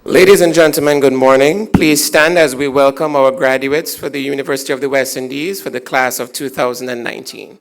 Ladies and gentlemen, good morning. Please stand as we welcome our graduates for the University of the West Indies for the class of 2019.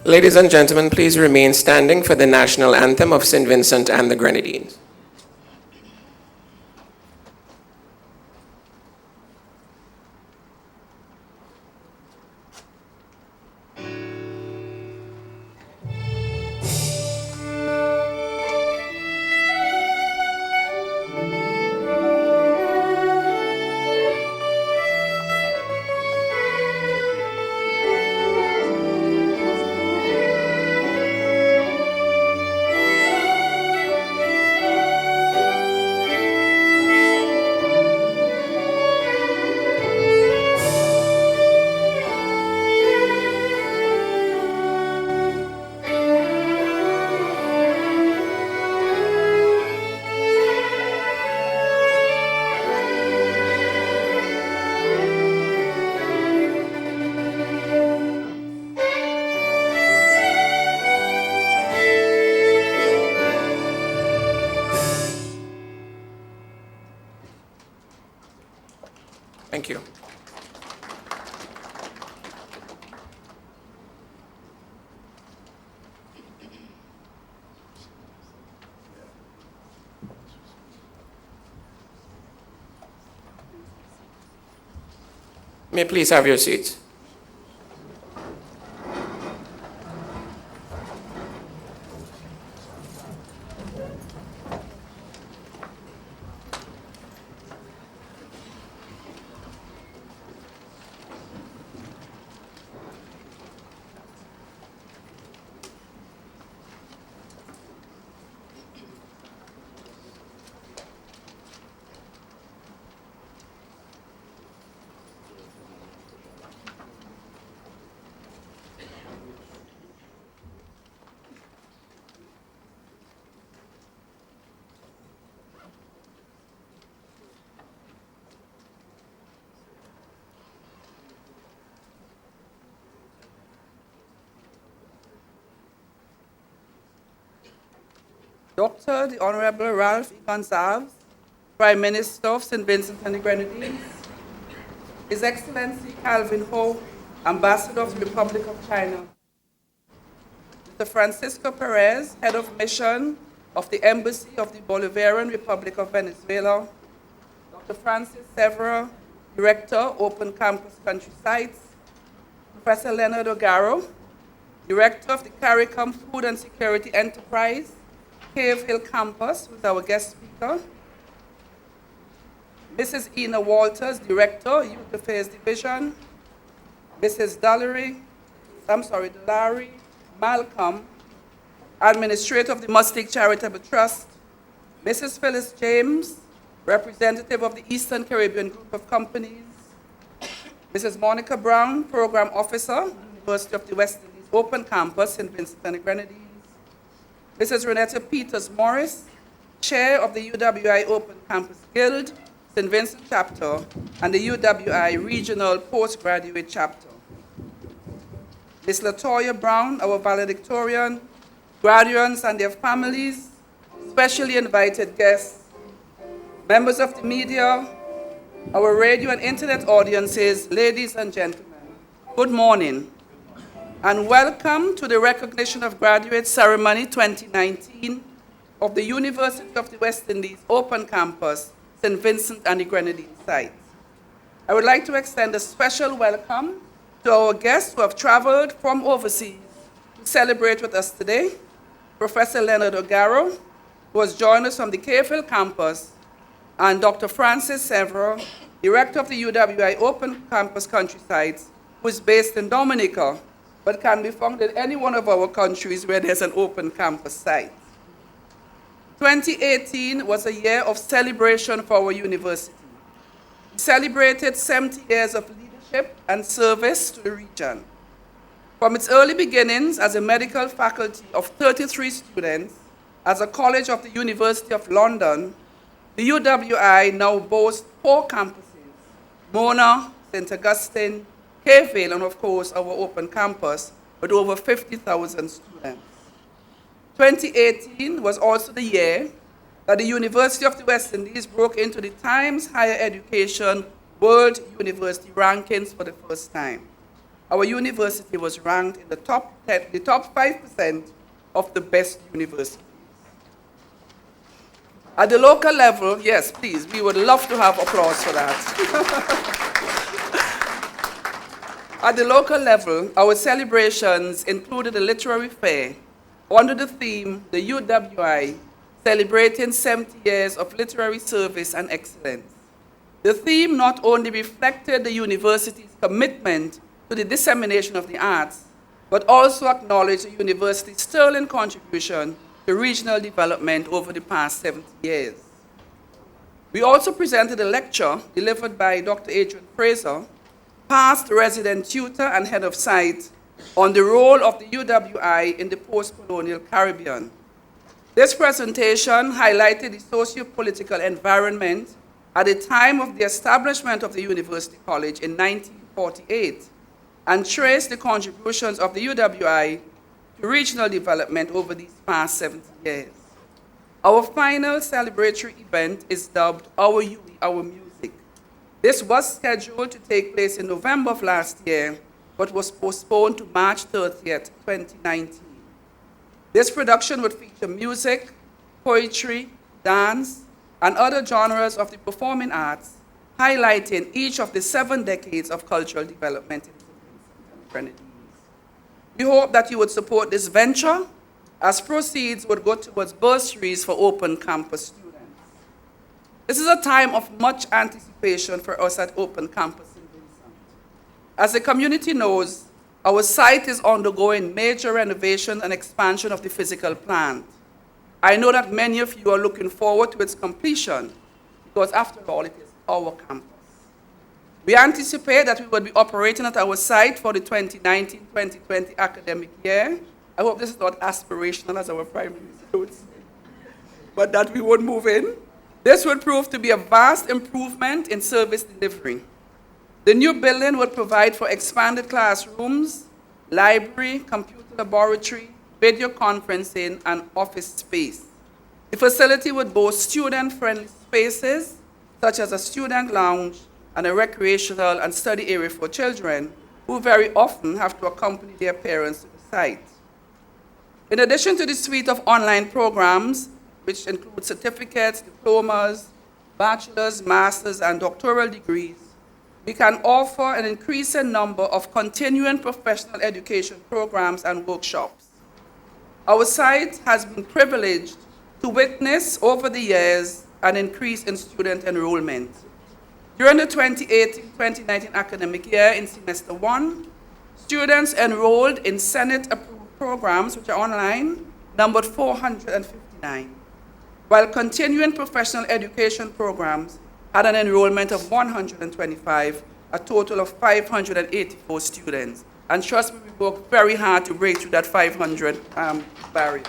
Ladies and gentlemen, please remain standing for the national anthem of St. Vincent and the Grenadines. Thank you. May I please have your seats? Dr. the Honorable Ralph E. Gonsalves, Prime Minister of St. Vincent and the Grenadines, His Excellency Calvin Ho, Ambassador of the Republic of China, Mr. Francisco Perez, Head of Mission of the Embassy of the Bolivarian Republic of Venezuela, Dr. Francis Severa, Director, Open Campus Country Sites, Professor Leonard O'Garo, Director of the CARICOM Food and Security Enterprise, Cave Hill Campus, with our guest speaker, Mrs. Ina Walters, Director, Youth Affairs Division, Mrs. Dalary Malcolm, Administrator of the Mustic Charitable Trust, Mrs. Phyllis James, Representative of the Eastern Caribbean Group of Companies, Mrs. Monica Brown, Program Officer, University of the West Indies Open Campus, St. Vincent and the Grenadines, Mrs. Renetta Peters Morris, Chair of the UWI Open Campus Guild, St. Vincent Chapter, and the UWI Regional Postgraduate Chapter, Ms. Latoya Brown, our valedictorian, graduates and their families, specially invited guests, members of the media, our radio and internet audiences, ladies and gentlemen, good morning, and welcome to the Recognition of Graduates Ceremony 2019 of the University of the West Indies Open Campus, St. Vincent and the Grenadines site. I would like to extend a special welcome to our guests who have traveled from overseas to celebrate with us today, Professor Leonard O'Garo, who has joined us from the Cave Hill campus, and Dr. Francis Severa, Director of the UWI Open Campus Country Sites, who is based in Dominica, but can be found in any one of our countries where there's an open campus site. 2018 was a year of celebration for our university. We celebrated 70 years of leadership and service to the region. From its early beginnings as a medical faculty of 33 students, as a college of the University of London, the UWI now boasts 4 campuses: Mona, St. Augustine, Cave Hill, and of course our open campus with over 50,000 students. 2018 was also the year that the University of the West Indies broke into the Times Higher Education World University Rankings for the first time. Our university was ranked in the top 5% of the best universities. At the local level, yes, please, we would love to have applause for that. At the local level, our celebrations included a literary fair under the theme, the UWI, celebrating 70 years of literary service and excellence. The theme not only reflected the university's commitment to the dissemination of the arts, but also acknowledged the university's sterling contribution to regional development over the past 70 years. We also presented a lecture delivered by Dr. Adrian Fraser, past resident tutor and head of site, on the role of the UWI in the post-colonial Caribbean. This presentation highlighted the socio-political environment at the time of the establishment of the University College in 1948 and traced the contributions of the UWI to regional development over these past 70 years. Our final celebratory event is dubbed Our UE, Our Music. This was scheduled to take place in November of last year, but was postponed to March 30th, 2019. This production would feature music, poetry, dance, and other genres of the performing arts, highlighting each of the 7 decades of cultural development in the Grenadines. We hope that you would support this venture, as proceeds would go towards bursaries for open campus students. This is a time of much anticipation for us at Open Campus in Vincent. As the community knows, our site is undergoing major renovation and expansion of the physical plant. I know that many of you are looking forward to its completion, because after all, it is our campus. We anticipate that we will be operating at our site for the 2019-2020 academic year. I hope this is not aspirational, as our Prime Minister would say, but that we would move in. This would prove to be a vast improvement in service delivery. The new building would provide for expanded classrooms, library, computer laboratory, video conferencing, and office space. The facility would boast student-friendly spaces, such as a student lounge and a recreational and study area for children, who very often have to accompany their parents to the site. In addition to the suite of online programs, which include certificates, diplomas, bachelor's, master's, and doctoral degrees, we can offer an increasing number of continuing professional education programs and workshops. Our site has been privileged to witness over the years an increase in student enrollment. During the 2018-2019 academic year in semester 1, students enrolled in Senate-approved programs, which are online, numbered 459, while continuing professional education programs had an enrollment of 125, a total of 584 students. And trust me, we worked very hard to break through that 500 barrier.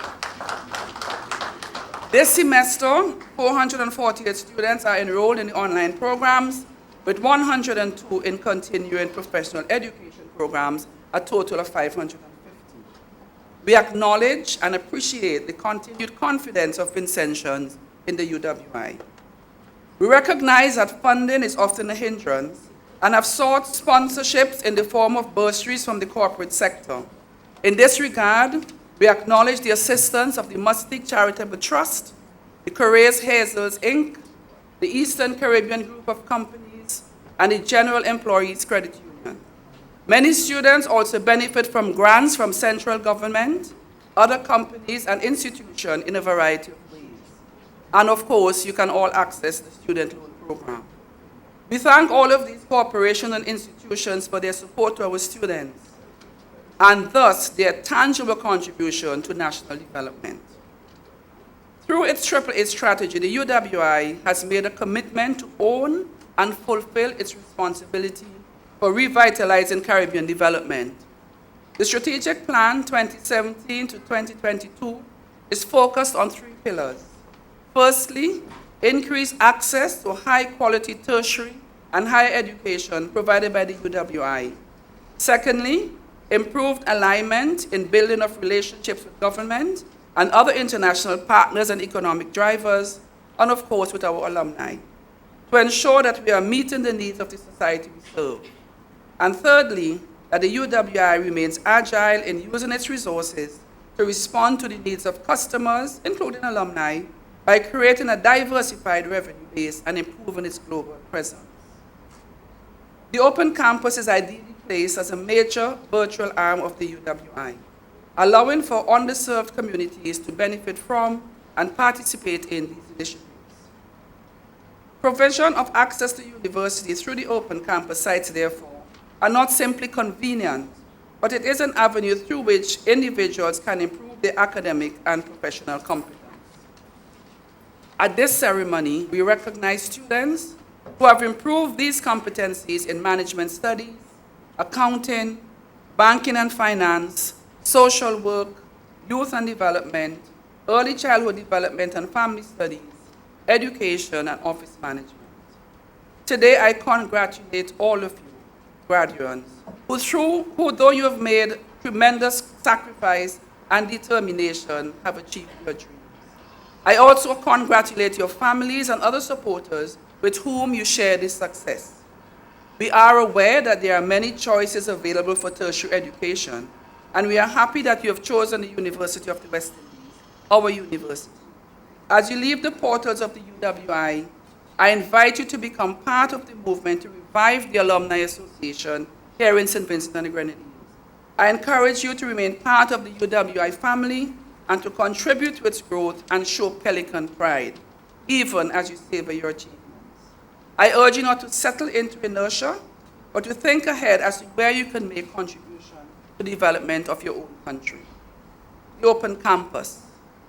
This semester, 448 students are enrolled in the online programs, with 102 in continuing professional education programs, a total of 550. We acknowledge and appreciate the continued confidence of Vincentians in the UWI. We recognize that funding is often a hindrance and have sought sponsorships in the form of bursaries from the corporate sector. In this regard, we acknowledge the assistance of the Mustic Charitable Trust, the Correas Hazels, Inc., the Eastern Caribbean Group of Companies, and the General Employees Credit Union. Many students also benefit from grants from central government, other companies, and institutions in a variety of ways. And of course, you can all access the student loan program. We thank all of these corporations and institutions for their support to our students, and thus their tangible contribution to national development. Through its AAA strategy, the UWI has made a commitment to own and fulfill its responsibility for revitalizing Caribbean development. The Strategic Plan 2017 to 2022 is focused on 3 pillars. Firstly, increase access to high-quality tertiary and higher education provided by the UWI. Secondly, improved alignment in building of relationships with government and other international partners and economic drivers, and of course with our alumni, to ensure that we are meeting the needs of the society we serve. And thirdly, that the UWI remains agile in using its resources to respond to the needs of customers, including alumni, by creating a diversified revenue base and improving its global presence. The Open Campus is ideally placed as a major virtual arm of the UWI, allowing for underserved communities to benefit from and participate in these initiatives. Provision of access to university through the Open Campus sites, therefore, are not simply convenient, but it is an avenue through which individuals can improve their academic and professional competence. At this ceremony, we recognize students who have improved these competencies in management studies, accounting, banking and finance, social work, youth and development, early childhood development and family studies, education, and office management. Today, I congratulate all of you, graduates, who though you have made tremendous sacrifice and determination, have achieved your dreams. I also congratulate your families and other supporters with whom you share this success. We are aware that there are many choices available for tertiary education, and we are happy that you have chosen the University of the West Indies, our university. As you leave the portals of the UWI, I invite you to become part of the movement to revive the Alumni Association here in St. Vincent and the Grenadines. I encourage you to remain part of the UWI family and to contribute to its growth and show Pelican pride, even as you savor your achievements. I urge you not to settle into inertia, but to think ahead as to where you can make contribution to the development of your own country. The Open Campus,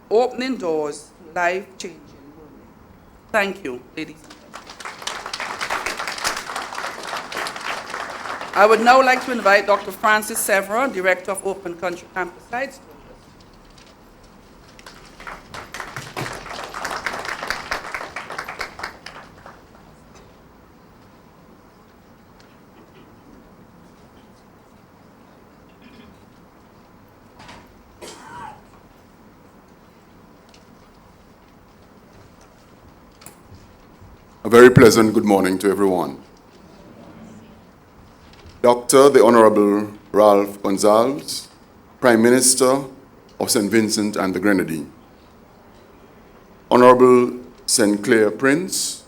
opening doors to life-changing learning. Thank you, ladies and gentlemen. I would now like to invite Dr. Francis Severa, Director of Open Country Campus Sites. A very pleasant good morning to everyone. Dr. the Honorable Ralph Gonsalves, Prime Minister of St. Vincent and the Grenadines. Honorable St. Clair Prince,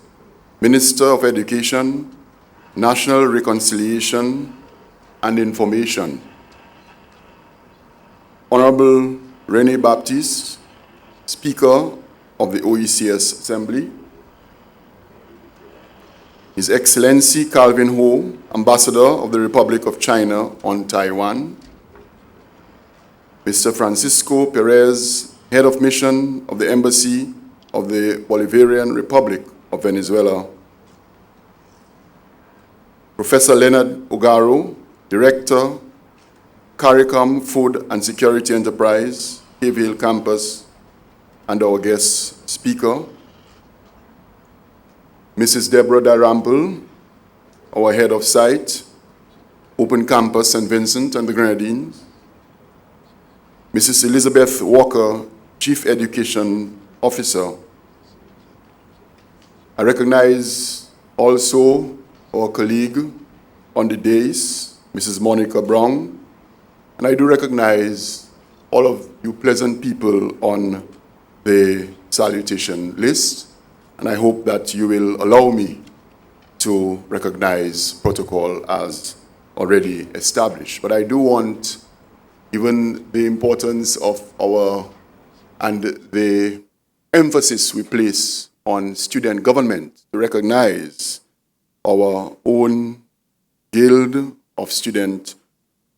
Minister of Education, National Reconciliation and Information. Honorable René Baptiste, Speaker of the OECS Assembly. His Excellency Calvin Ho, Ambassador of the Republic of China on Taiwan. Mr. Francisco Perez, Head of Mission of the Embassy of the Bolivarian Republic of Venezuela. Professor Leonard Ogaro, Director, CARICOM Food and Security Enterprise, Cave Hill Campus, and our guest speaker. Mrs. Deborah Darample, our Head of Site, Open Campus St. Vincent and the Grenadines. Mrs. Elizabeth Walker, Chief Education Officer. I recognize also our colleague on the dais, Mrs. Monica Brown, and I do recognize all of you pleasant people on the salutation list. And I hope that you will allow me to recognize protocol as already established. But I do want, given the importance of and the emphasis we place on student government, to recognize our own Guild of Student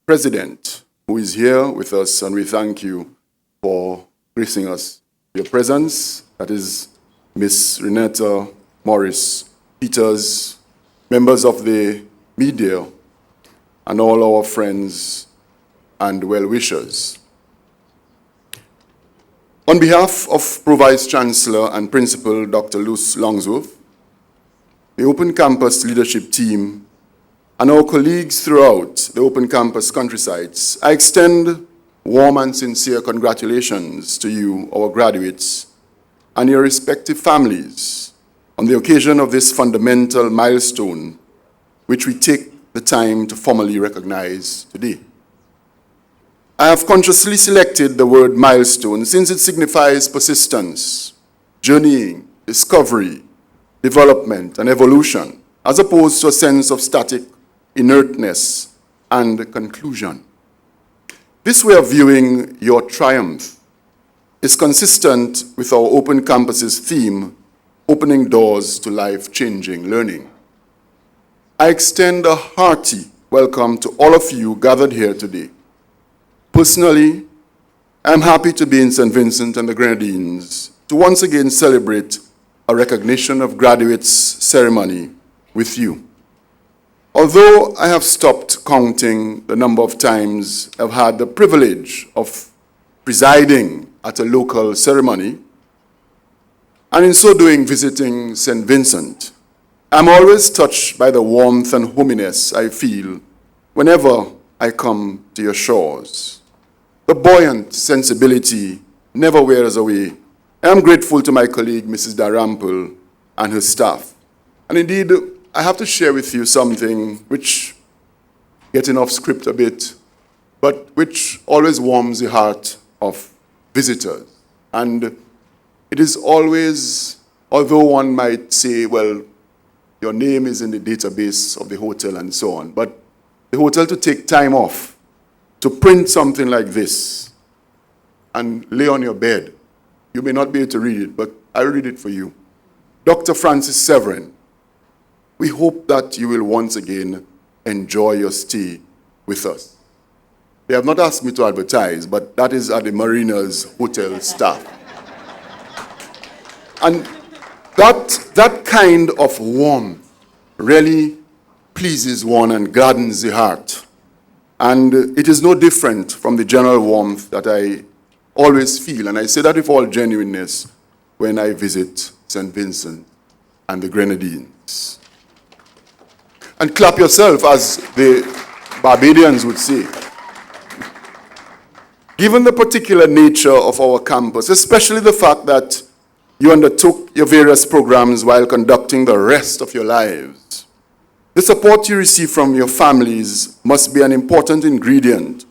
President, who is here with us, and we thank you for gracing us with your presence. That is Miss Renata Morris Peters, members of the media, and all our friends and well-wishers. On behalf of Pro-Vice Chancellor and Principal Dr. Luce Longsworth, the Open Campus leadership team, and our colleagues throughout the Open Campus countrysides, I extend warm and sincere congratulations to you, our graduates, and your respective families on the occasion of this fundamental milestone, which we take the time to formally recognize today. I have consciously selected the word milestone since it signifies persistence, journeying, discovery, development, and evolution, as opposed to a sense of static inertness and conclusion. This way of viewing your triumph is consistent with our Open Campus's theme, opening doors to life-changing learning. I extend a hearty welcome to all of you gathered here today. Personally, I'm happy to be in St. Vincent and the Grenadines to once again celebrate a recognition of graduates ceremony with you. Although I have stopped counting the number of times I've had the privilege of presiding at a local ceremony, and in so doing visiting St. Vincent, I'm always touched by the warmth and hominess I feel whenever I come to your shores. The buoyant sensibility never wears away. I am grateful to my colleague, Mrs. Darample, and her staff. And indeed, I have to share with you something which, getting off script a bit, but which always warms the heart of visitors. And it is always, although one might say, well, your name is in the database of the hotel and so on, but the hotel to take time off to print something like this and lay on your bed. You may not be able to read it, but I'll read it for you. Dr. Francis Severin, we hope that you will once again enjoy your stay with us. They have not asked me to advertise, but that is at the Marina's hotel staff. And that kind of warmth really pleases one and gladdens the heart. And it is no different from the general warmth that I always feel, and I say that with all genuineness, when I visit St. Vincent and the Grenadines. And clap yourself, as the Barbadians would say. Given the particular nature of our campus, especially the fact that you undertook your various programs while conducting the rest of your lives. The support you receive from your families must be an important ingredient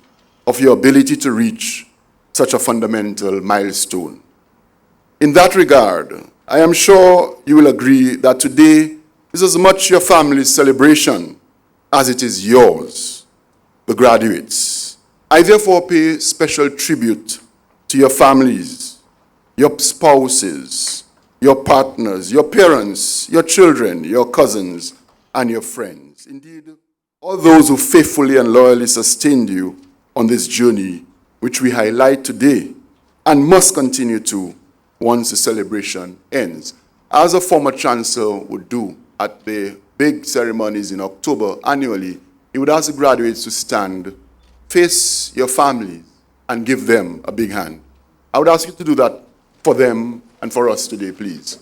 of your ability to reach such a fundamental milestone. In that regard, I am sure you will agree that today is as much your family's celebration as it is yours, the graduates. I therefore pay special tribute to your families, your spouses, your partners, your parents, your children, your cousins, and your friends. Indeed, all those who faithfully and loyally sustained you on this journey, which we highlight today and must continue to once the celebration ends, as a former chancellor would do at the big ceremonies in October annually. He would ask the graduates to stand, face your families, and give them a big hand. I would ask you to do that for them and for us today, please.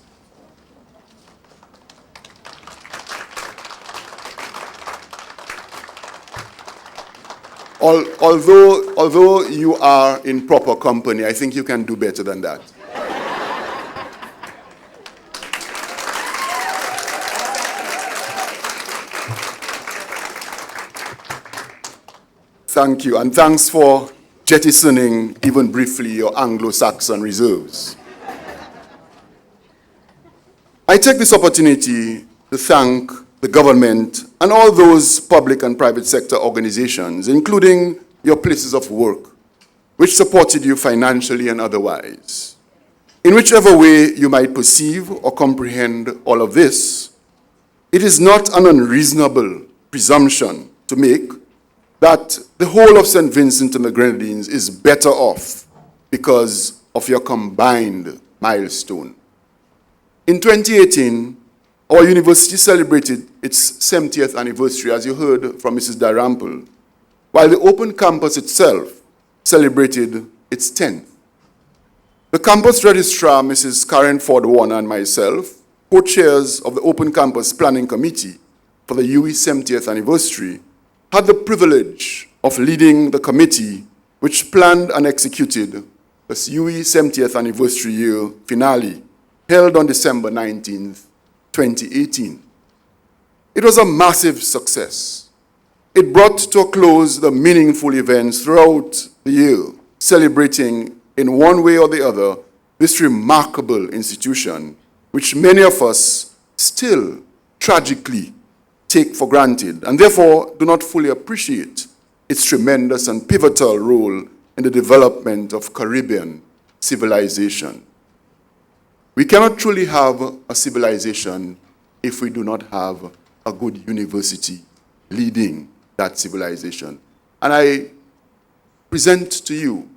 Although you are in proper company, I think you can do better than that. Thank you, and thanks for jettisoning, even briefly, your Anglo-Saxon reserves. I take this opportunity to thank the government and all those public and private sector organizations, including your places of work, which supported you financially and otherwise. In whichever way you might perceive or comprehend all of this, it is not an unreasonable presumption to make that the whole of St. Vincent and the Grenadines is better off because of your combined milestone. In 2018, our university celebrated its 70th anniversary, as you heard from Mrs. Dalrymple, while the open campus itself celebrated its 10th. The campus registrar, Mrs. Karen Ford Warner, and myself, co-chairs of the Open Campus Planning Committee for the UWI 70th anniversary, had the privilege of leading the committee which planned and executed the UWI 70th anniversary year finale, held on December 19th, 2018. It was a massive success. It brought to a close the meaningful events throughout the year, celebrating in one way or the other this remarkable institution, which many of us still tragically take for granted, and therefore do not fully appreciate its tremendous and pivotal role in the development of Caribbean civilization. We cannot truly have a civilization if we do not have a good university leading that civilization. And I present to you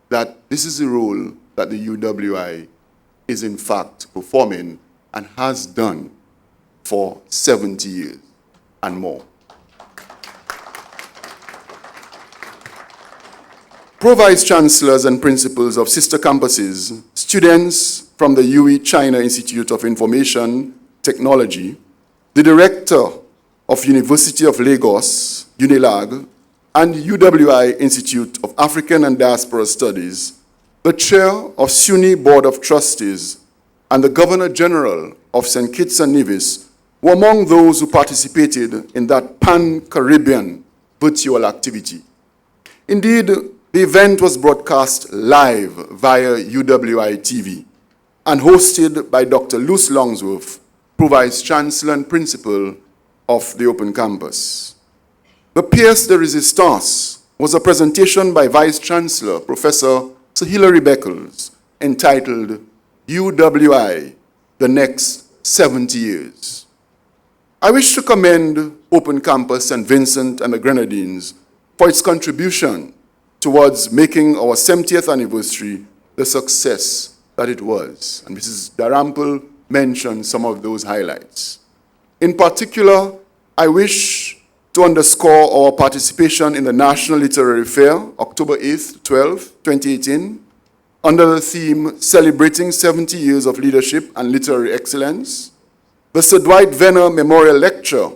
that this is the role that the UWI is in fact performing and has done for 70 years and more. Pro-Vice Chancellors and principals of sister campuses, students from the UWI China Institute of Information Technology, the Director of University of Lagos, UNILAG, and UWI Institute of African and Diaspora Studies, the Chair of SUNY Board of Trustees, and the Governor General of St. Kitts and Nevis were among those who participated in that pan-Caribbean virtual activity. Indeed, the event was broadcast live via UWI TV and hosted by Dr. Luce Longsworth, Pro-Vice Chancellor and Principal of the Open Campus. The pièce de résistance was a presentation by Vice Chancellor, Professor Sir Hilary Beckles, entitled UWI, The Next 70 Years. I wish to commend Open Campus St. Vincent and the Grenadines for its contribution towards making our 70th anniversary the success that it was. And Mrs. Dalrymple mentioned some of those highlights. In particular, I wish to underscore our participation in the National Literary Fair, October 8th to 12th, 2018, under the theme Celebrating 70 Years of Leadership and Literary Excellence, the Sir Dwight Venner Memorial Lecture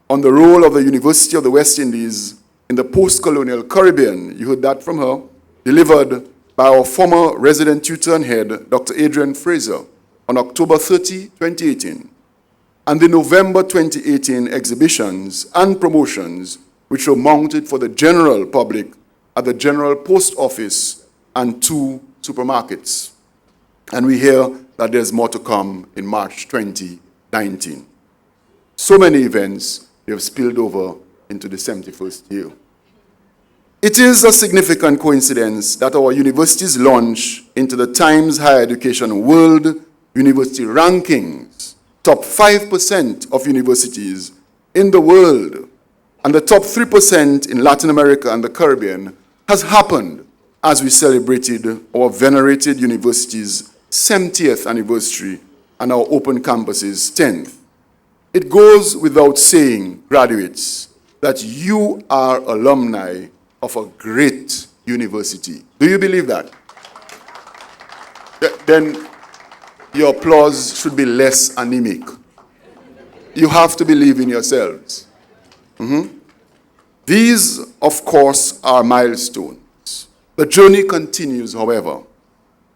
on the role of the University of the West Indies in the post-colonial Caribbean, you heard that from her, delivered by our former resident tutor and head, Dr. Adrian Fraser, on October 30, 2018, and the November 2018 exhibitions and promotions which were mounted for the general public at the General Post Office and 2 supermarkets. And we hear that there's more to come in March 2019. So many events, they have spilled over into the 71st year. It is a significant coincidence that our universities launch into the Times Higher Education World University Rankings, top 5% of universities in the world, and the top 3% in Latin America and the Caribbean, has happened as we celebrated our venerated university's 70th anniversary and our open campus's 10th. It goes without saying, graduates, that you are alumni of a great university. Do you believe that? Then your applause should be less anemic. You have to believe in yourselves. These, of course, are milestones. The journey continues, however.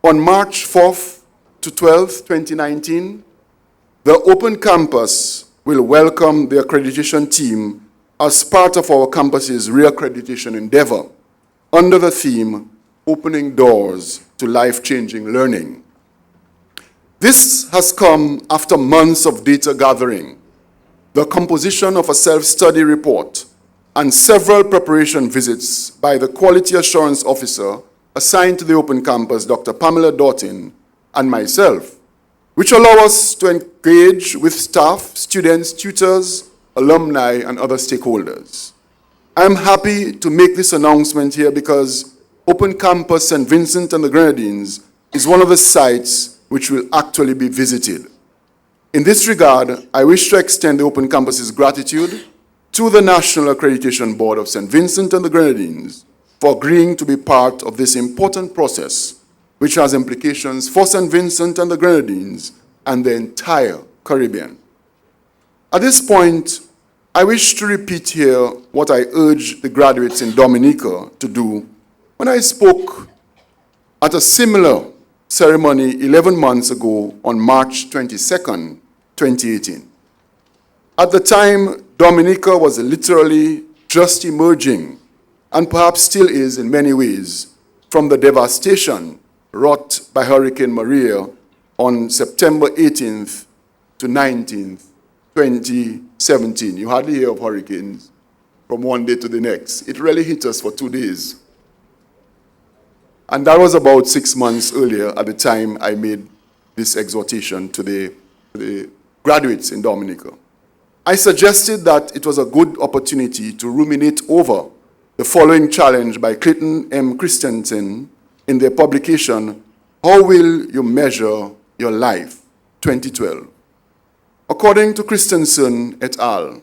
On March 4th to 12th, 2019, the Open Campus will welcome the accreditation team as part of our campus's reaccreditation endeavor under the theme, Opening Doors to Life-Changing Learning. This has come after months of data gathering, the composition of a self-study report, and several preparation visits by the Quality Assurance Officer assigned to the Open Campus, Dr. Pamela Doughton, and myself, which allow us to engage with staff, students, tutors, alumni, and other stakeholders. I'm happy to make this announcement here because Open Campus St. Vincent and the Grenadines is one of the sites which will actually be visited. In this regard, I wish to extend the Open Campus's gratitude to the National Accreditation Board of St. Vincent and the Grenadines for agreeing to be part of this important process, which has implications for St. Vincent and the Grenadines and the entire Caribbean. At this point, I wish to repeat here what I urged the graduates in Dominica to do when I spoke at a similar ceremony 11 months ago on March 22nd, 2018. At the time, Dominica was literally just emerging, and perhaps still is in many ways, from the devastation wrought by Hurricane Maria on September 18th to 19th, 2017. You hardly hear of hurricanes from one day to the next. It really hit us for 2 days. And that was about 6 months earlier at the time I made this exhortation to the graduates in Dominica. I suggested that it was a good opportunity to ruminate over the following challenge by Clayton M. Christensen in their publication, How Will You Measure Your Life, 2012. According to Christensen et al.,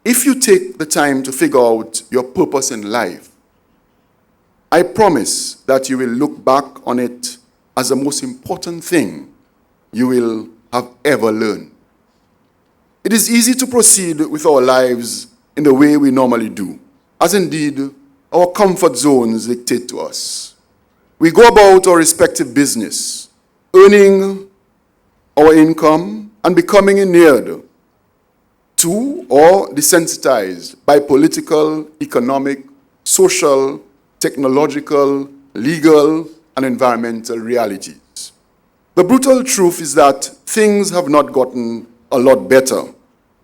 if you take the time to figure out your purpose in life, I promise that you will look back on it as the most important thing you will have ever learned. It is easy to proceed with our lives in the way we normally do, as indeed our comfort zones dictate to us. We go about our respective business, earning our income and becoming inured to or desensitized by political, economic, social, technological, legal, and environmental realities. The brutal truth is that things have not gotten a lot better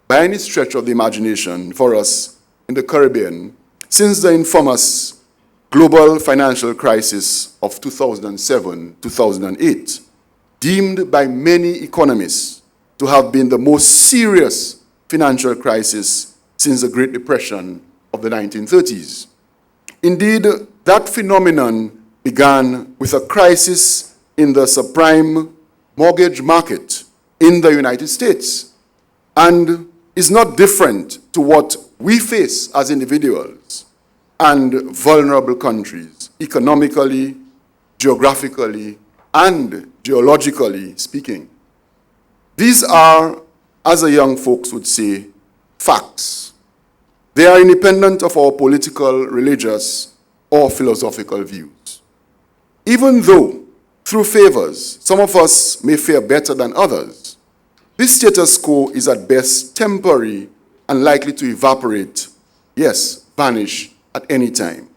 by any stretch of the imagination for us in the Caribbean since the infamous global financial crisis of 2007-2008, deemed by many economists to have been the most serious financial crisis since the Great Depression of the 1930s. Indeed, that phenomenon began with a crisis in the subprime mortgage market in the United States and is not different to what we face as individuals and vulnerable countries, economically, geographically, and geologically speaking. These are, as the young folks would say, facts. They are independent of our political, religious, or philosophical views. Even though, through favors, some of us may fare better than others, this status quo is at best temporary and likely to evaporate, yes, vanish at any time.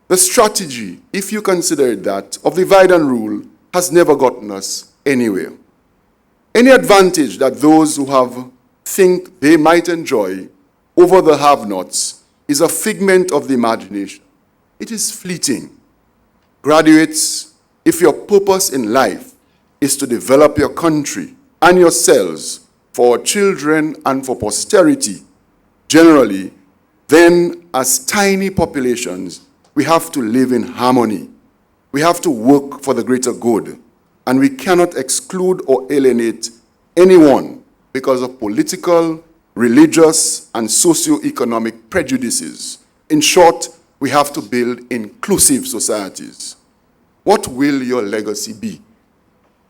The strategy, if you consider it that, of divide and rule has never gotten us anywhere. Any advantage that those who have think they might enjoy over the have-nots is a figment of the imagination. It is fleeting. Graduates, if your purpose in life is to develop your country and yourselves for children and for posterity, generally, then as tiny populations, we have to live in harmony. We have to work for the greater good, and we cannot exclude or alienate anyone because of political, religious, and socio-economic prejudices. In short, we have to build inclusive societies. What will your legacy be?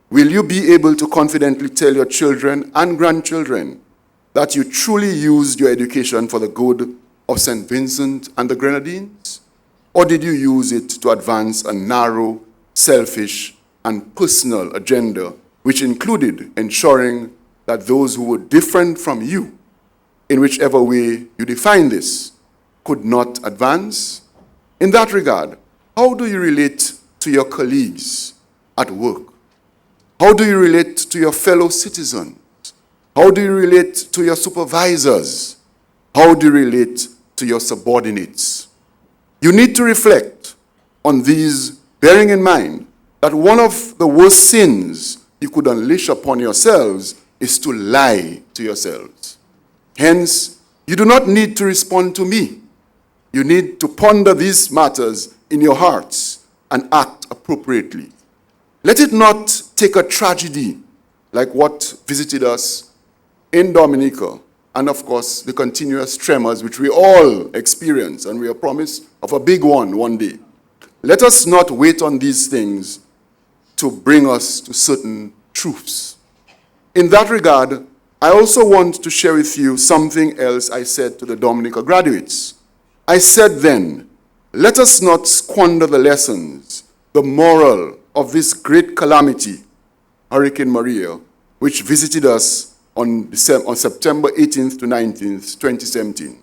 Will you be able to confidently tell your children and grandchildren that you truly used your education for the good of St. Vincent and the Grenadines? Or did you use it to advance a narrow, selfish, and personal agenda, which included ensuring that those who were different from you, in whichever way you define this, could not advance? In that regard, how do you relate to your colleagues at work? How do you relate to your fellow citizens? How do you relate to your supervisors? How do you relate to your subordinates? You need to reflect on these, bearing in mind that one of the worst sins you could unleash upon yourselves is to lie to yourselves. Hence, you do not need to respond to me. You need to ponder these matters in your hearts and act appropriately. Let it not take a tragedy like what visited us in Dominica, and of course the continuous tremors which we all experience, and we are promised of a big one day. Let us not wait on these things to bring us to certain truths. In that regard, I also want to share with you something else I said to the Dominica graduates. I said then, let us not squander the lessons, the moral of this great calamity, Hurricane Maria, which visited us on September 18th to 19th, 2017.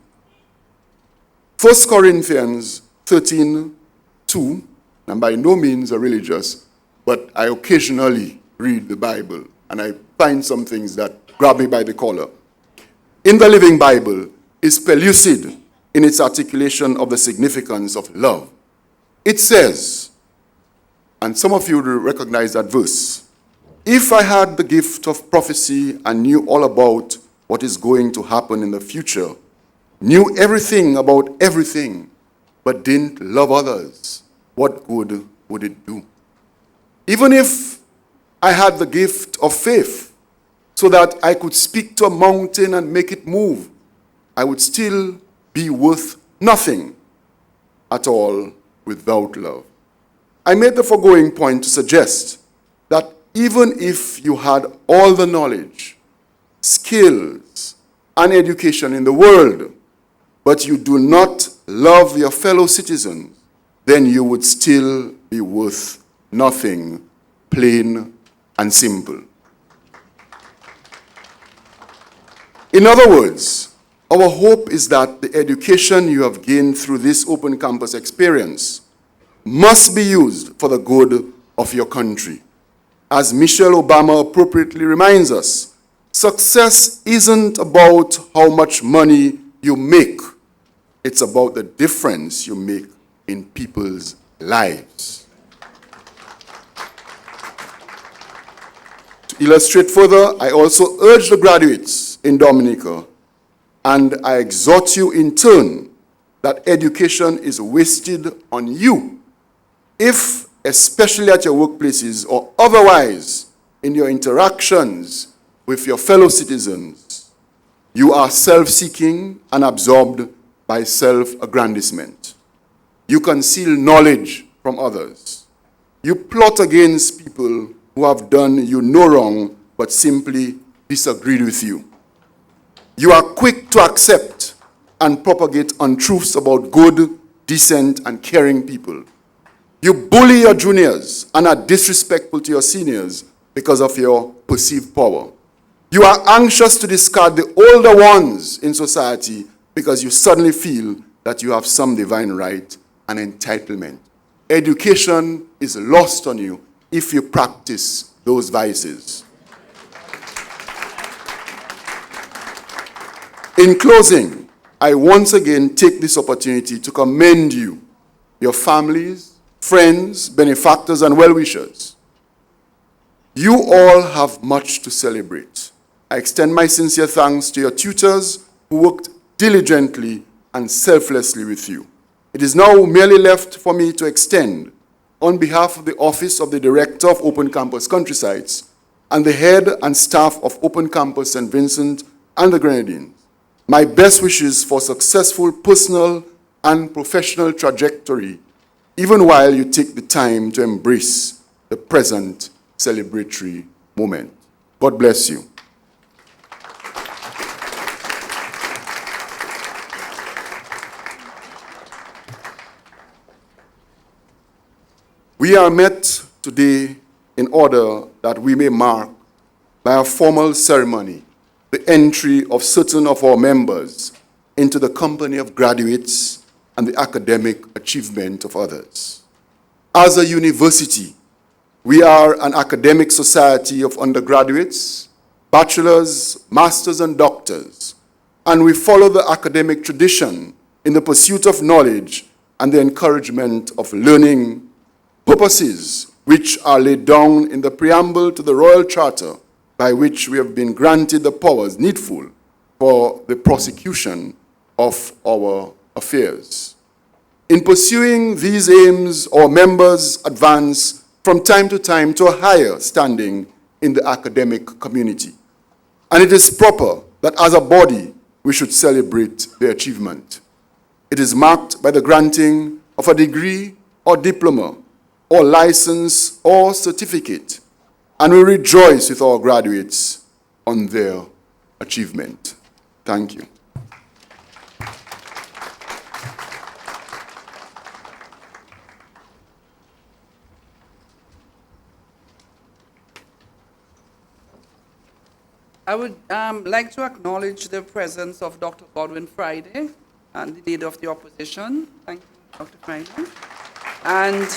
1 Corinthians 13:2, and by no means a religious, but I occasionally read the Bible, and I find some things that grab me by the collar. In the Living Bible is pellucid in its articulation of the significance of love. It says, and some of you will recognize that verse, if I had the gift of prophecy and knew all about what is going to happen in the future, knew everything about everything, but didn't love others, what good would it do? Even if I had the gift of faith so that I could speak to a mountain and make it move, I would still be worth nothing at all without love. I made the foregoing point to suggest that even if you had all the knowledge, skills, and education in the world, but you do not love your fellow citizens, then you would still be worth nothing, plain and simple. In other words, our hope is that the education you have gained through this open campus experience must be used for the good of your country. As Michelle Obama appropriately reminds us, success isn't about how much money you make. It's about the difference you make in people's lives. To illustrate further, I also urge the graduates in Dominica, and I exhort you in turn, that education is wasted on you if, especially at your workplaces or otherwise in your interactions with your fellow citizens, you are self-seeking and absorbed by self-aggrandizement. You conceal knowledge from others. You plot against people who have done you no wrong but simply disagreed with you. You are quick to accept and propagate untruths about good, decent, and caring people. You bully your juniors and are disrespectful to your seniors because of your perceived power. You are anxious to discard the older ones in society because you suddenly feel that you have some divine right and entitlement. Education is lost on you if you practice those vices. In closing, I once again take this opportunity to commend you, your families, friends, benefactors, and well-wishers. You all have much to celebrate. I extend my sincere thanks to your tutors who worked diligently and selflessly with you. It is now merely left for me to extend, on behalf of the Office of the Director of Open Campus Countrysides and the head and staff of Open Campus St. Vincent and the Grenadines, my best wishes for successful personal and professional trajectory, even while you take the time to embrace the present celebratory moment. God bless you. We are met today in order that we may mark by a formal ceremony the entry of certain of our members into the company of graduates and the academic achievement of others. As a university, we are an academic society of undergraduates, bachelors, masters, and doctors, and we follow the academic tradition in the pursuit of knowledge and the encouragement of learning purposes which are laid down in the preamble to the Royal Charter, by which we have been granted the powers needful for the prosecution of our affairs. In pursuing these aims, our members advance from time to time to a higher standing in the academic community. And it is proper that as a body, we should celebrate their achievement. It is marked by the granting of a degree or diploma or license or certificate, and we rejoice with our graduates on their achievement. Thank you. I would like to acknowledge the presence of Dr. Godwin Friday, and the leader of the opposition. Thank you, Dr. Friday. And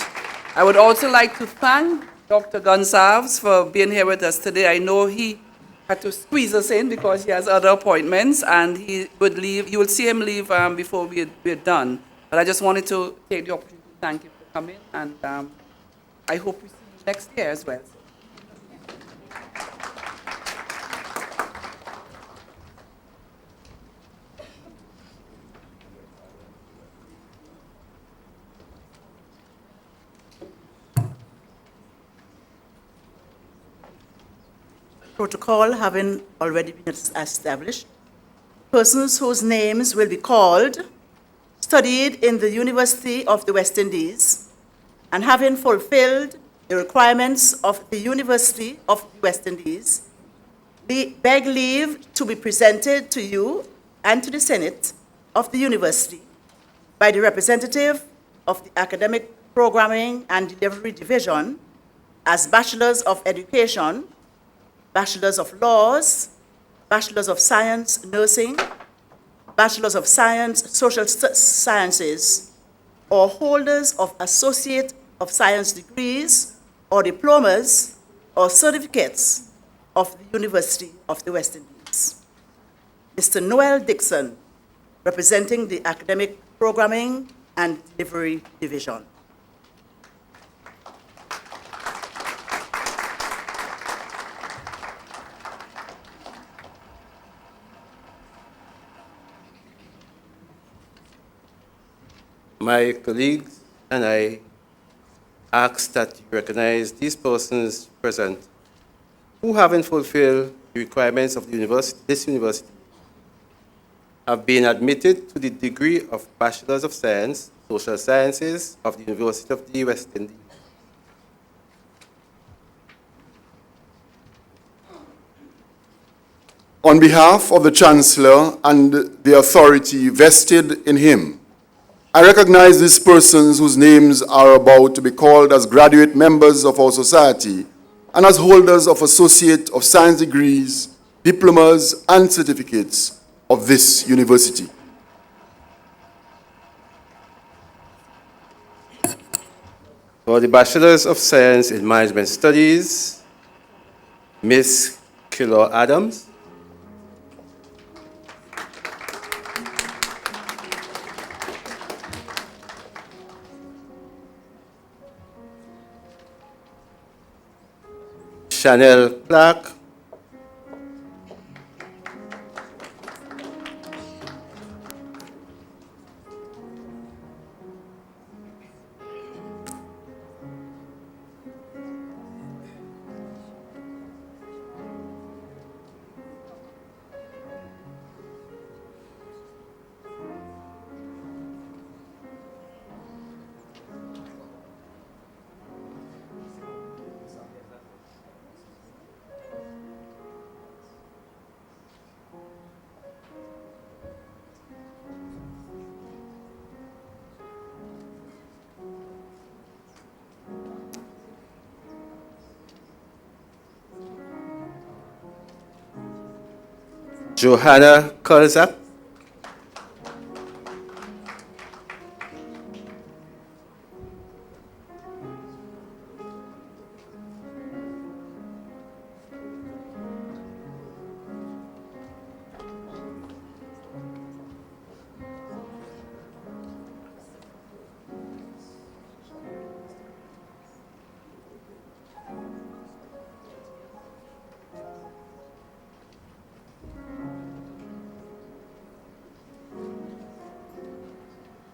I would also like to thank Dr. Gonsalves for being here with us today. I know he had to squeeze us in because he has other appointments, and he would leave. You will see him leave before we're done. But I just wanted to take the opportunity to thank him for coming, and I hope we see you next year as well. Protocol having already been established, persons whose names will be called studied in the University of the West Indies and having fulfilled the requirements of the University of the West Indies, we beg leave to be presented to you and to the Senate of the University by the representative of the Academic Programming and Delivery Division as Bachelors of Education, Bachelors of Laws, Bachelors of Science Nursing, Bachelors of Science Social Sciences, or holders of Associate of Science degrees or diplomas or certificates of the University of the West Indies. Mr. Noel Dixon, representing the Academic Programming and Delivery Division. My colleagues and I ask that you recognize these persons present who, having fulfilled the requirements of the this university, have been admitted to the degree of Bachelors of Science, Social Sciences of the University of the West Indies. On behalf of the Chancellor and the authority vested in him, I recognize these persons whose names are about to be called as graduate members of our society and as holders of Associate of Science degrees, diplomas, and certificates of this university. For the Bachelors of Science in Management Studies, Miss Kilo Adams. Chanel Clark. Johanna Kolzak.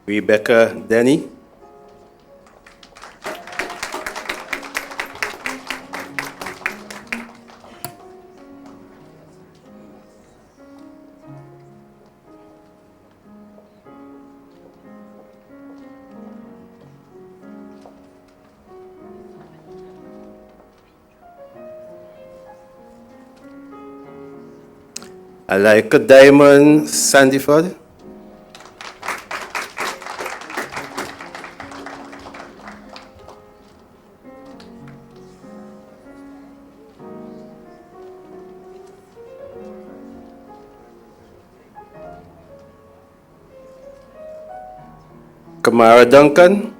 Rebecca Denny. Alaika Diamond Sandyford. Kamara Duncan.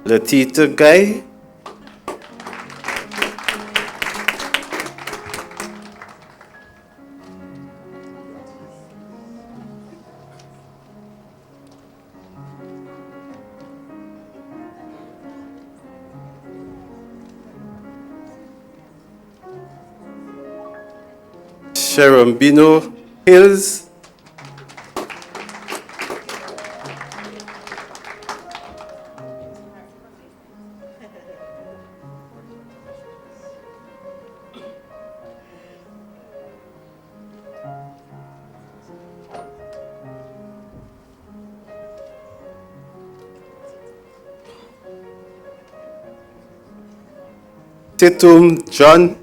Latita Guy. Sharon Bino Hills. Tatum John.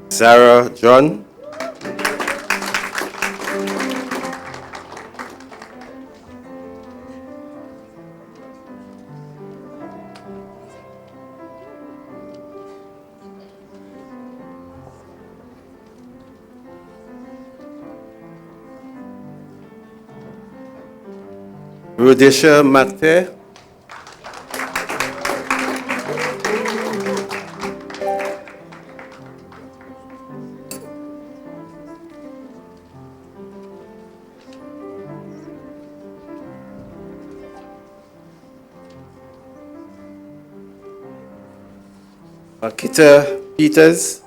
Sarah John. Rudisha Makte. Akita Peters.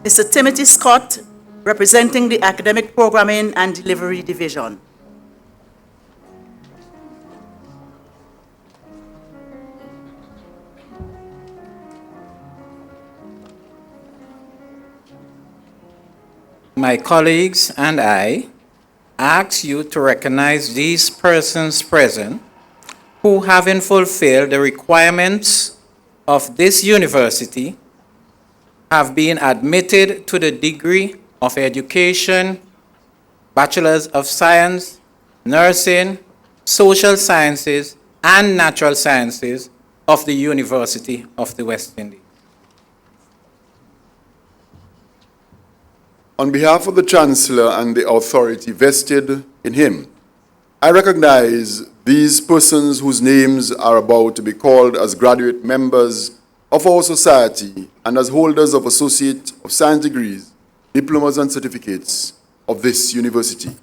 Mr. Timothy Scott, representing the Academic Programming and Delivery Division. My colleagues and I ask you to recognize these persons present who, having fulfilled the requirements of this university, have been admitted to the degree of education, Bachelors of Science, Nursing, Social Sciences, and Natural Sciences of the University of the West Indies. On behalf of the Chancellor and the authority vested in him, I recognize these persons whose names are about to be called as graduate members of our society and as holders of Associate of Science degrees, diplomas, and certificates of this university.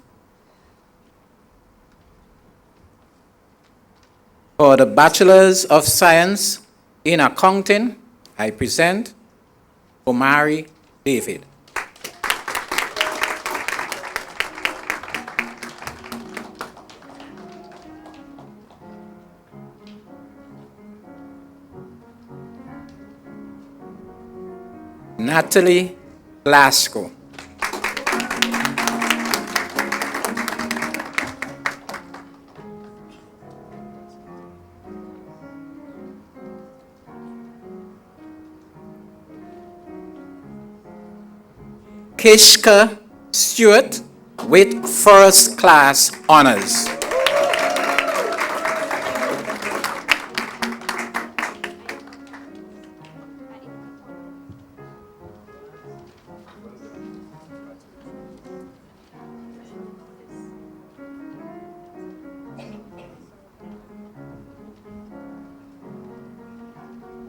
For the Bachelors of Science in Accounting, I present Omari David. Natalie Glasgow. Kishka Stewart with first class honors.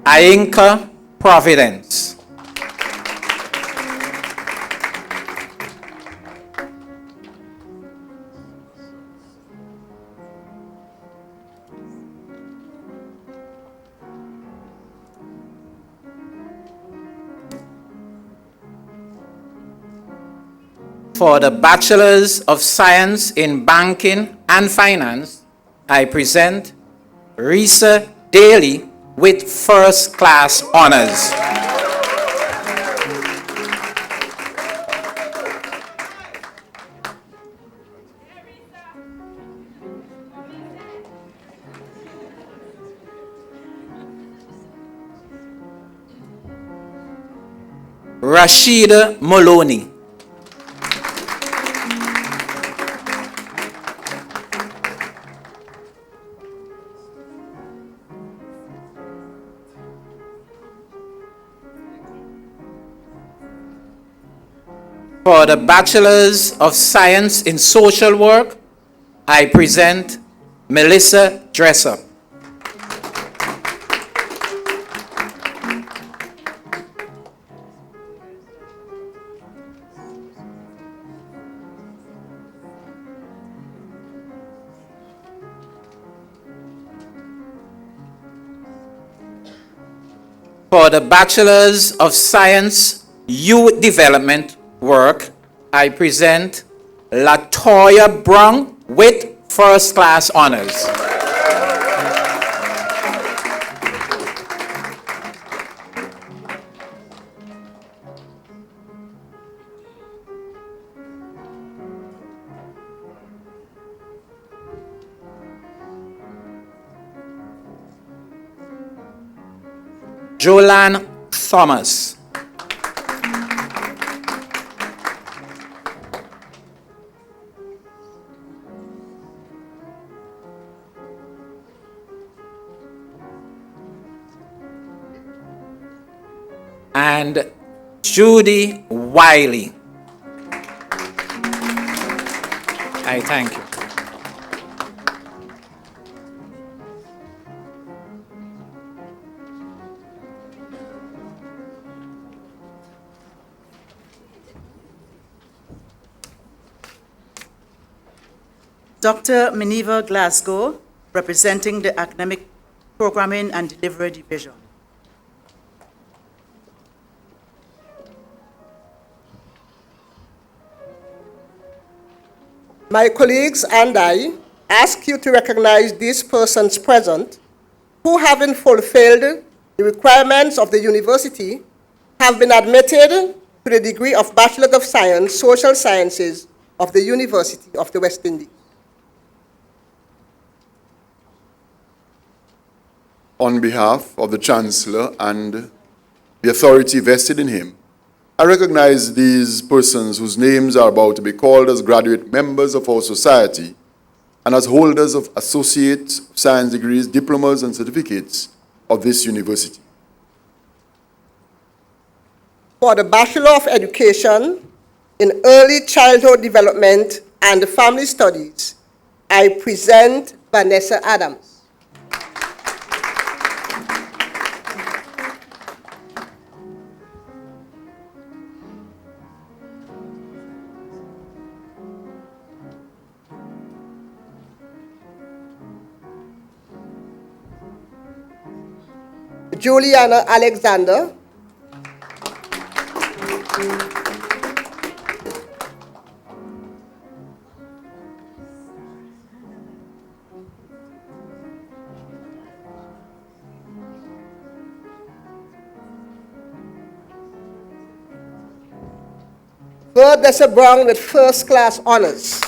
Ainka Providence. For the Bachelors of Science in Banking and Finance, I present Risa Daly with first class honors. Rashida Moloney. For the Bachelors of Science in Social Work, I present Melissa Dresser. For the Bachelors of Science Youth Development Work, I present Latoya Brown with first class honors. Jolan Thomas. And Judy Wiley. I thank you. Dr. Minerva Glasgow, representing the Academic Programming and Delivery Division. My colleagues and I ask you to recognize these persons present who, having fulfilled the requirements of the university, have been admitted to the degree of Bachelor of Science, Social Sciences of the University of the West Indies. On behalf of the Chancellor and the authority vested in him, I recognize these persons whose names are about to be called as graduate members of our society and as holders of associate science degrees, diplomas, and certificates of this university. For the Bachelor of Education in Early Childhood Development and Family Studies, I present Vanessa Adams. Juliana Alexander. Verdessa Brown with first class honors.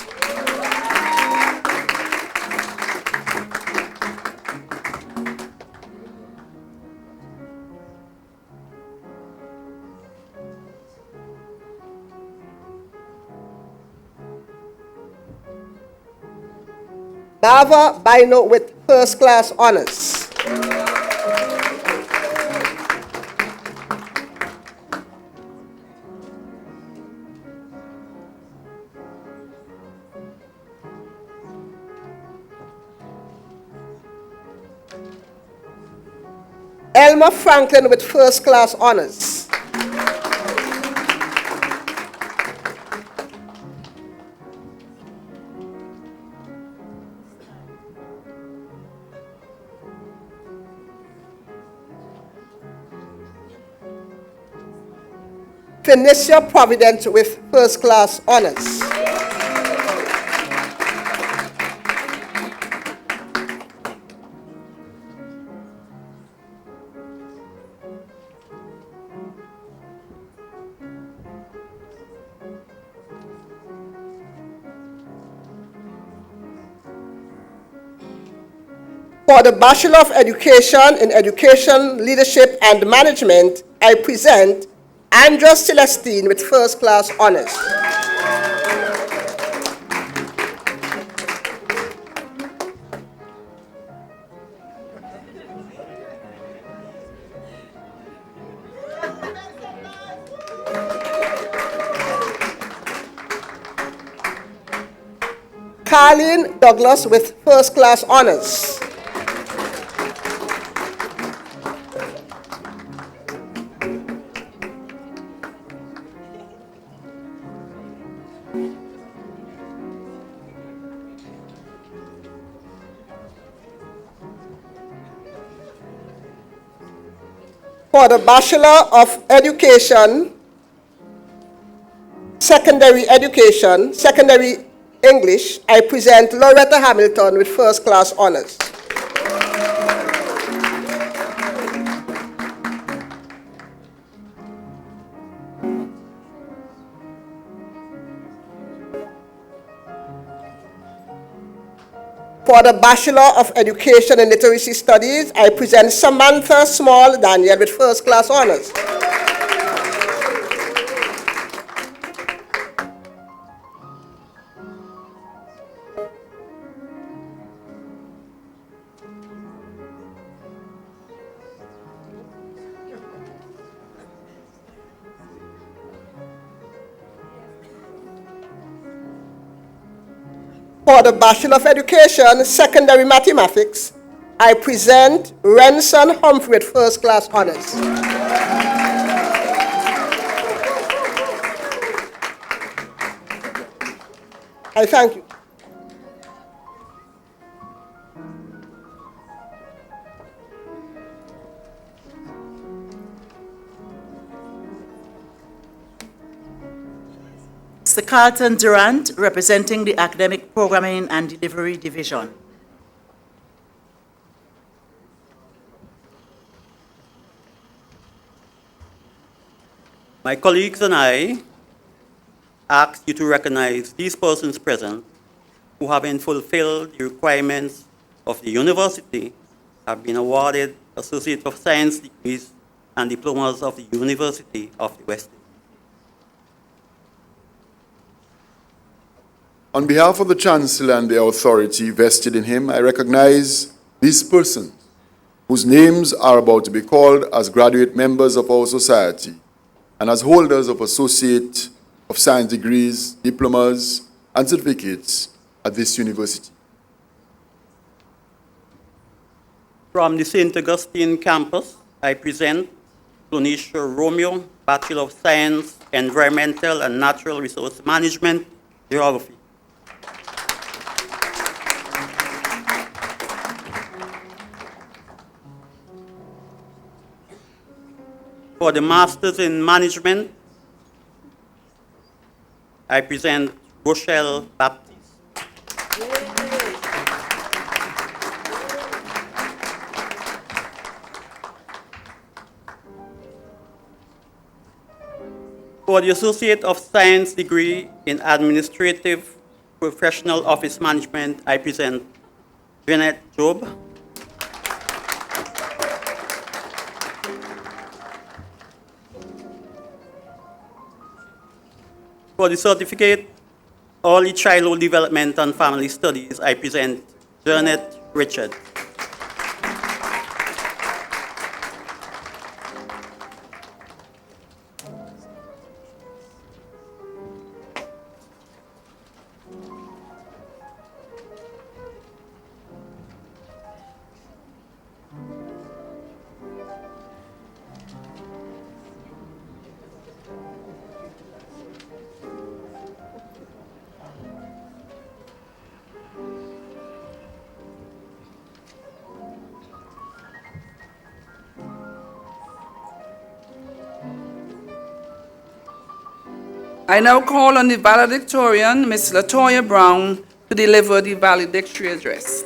Nava Bino with first class honors. Elma Franklin with first class honors. Phoenicia Providence with first class honors. For the Bachelor of Education in Education, Leadership, and Management, I present Andra Celestine with first class honors. Carlene Douglas with first class honors. For the Bachelor of Education, Secondary English, I present Loretta Hamilton with first class honors. For the Bachelor of Education in Literacy Studies, I present Samantha Small Daniel with first class honors. For the Bachelor of Education, Secondary Mathematics, I present Renson Humphrey with first class honors. I thank you. Mr. Carlton Durant, representing the Academic Programming and Delivery Division. My colleagues and I ask you to recognize these persons present who, having fulfilled the requirements of the university, have been awarded Associate of Science degrees and diplomas of the University of the West. On behalf of the Chancellor and the authority vested in him, I recognize these persons whose names are about to be called as graduate members of our society and as holders of Associate of Science degrees, diplomas, and certificates at this university. From the St. Augustine campus, I present Clonisha Romeo, Bachelor of Science, Environmental and Natural Resource Management, Geography. For the Masters in Management, I present Rochelle Baptiste. For the Associate of Science degree in Administrative Professional Office Management, I present Jeanette Job. For the Certificate Early Childhood Development and Family Studies, I present Janet Richard. I now call on the valedictorian, Ms. Latoya Brown, to deliver the valedictory address.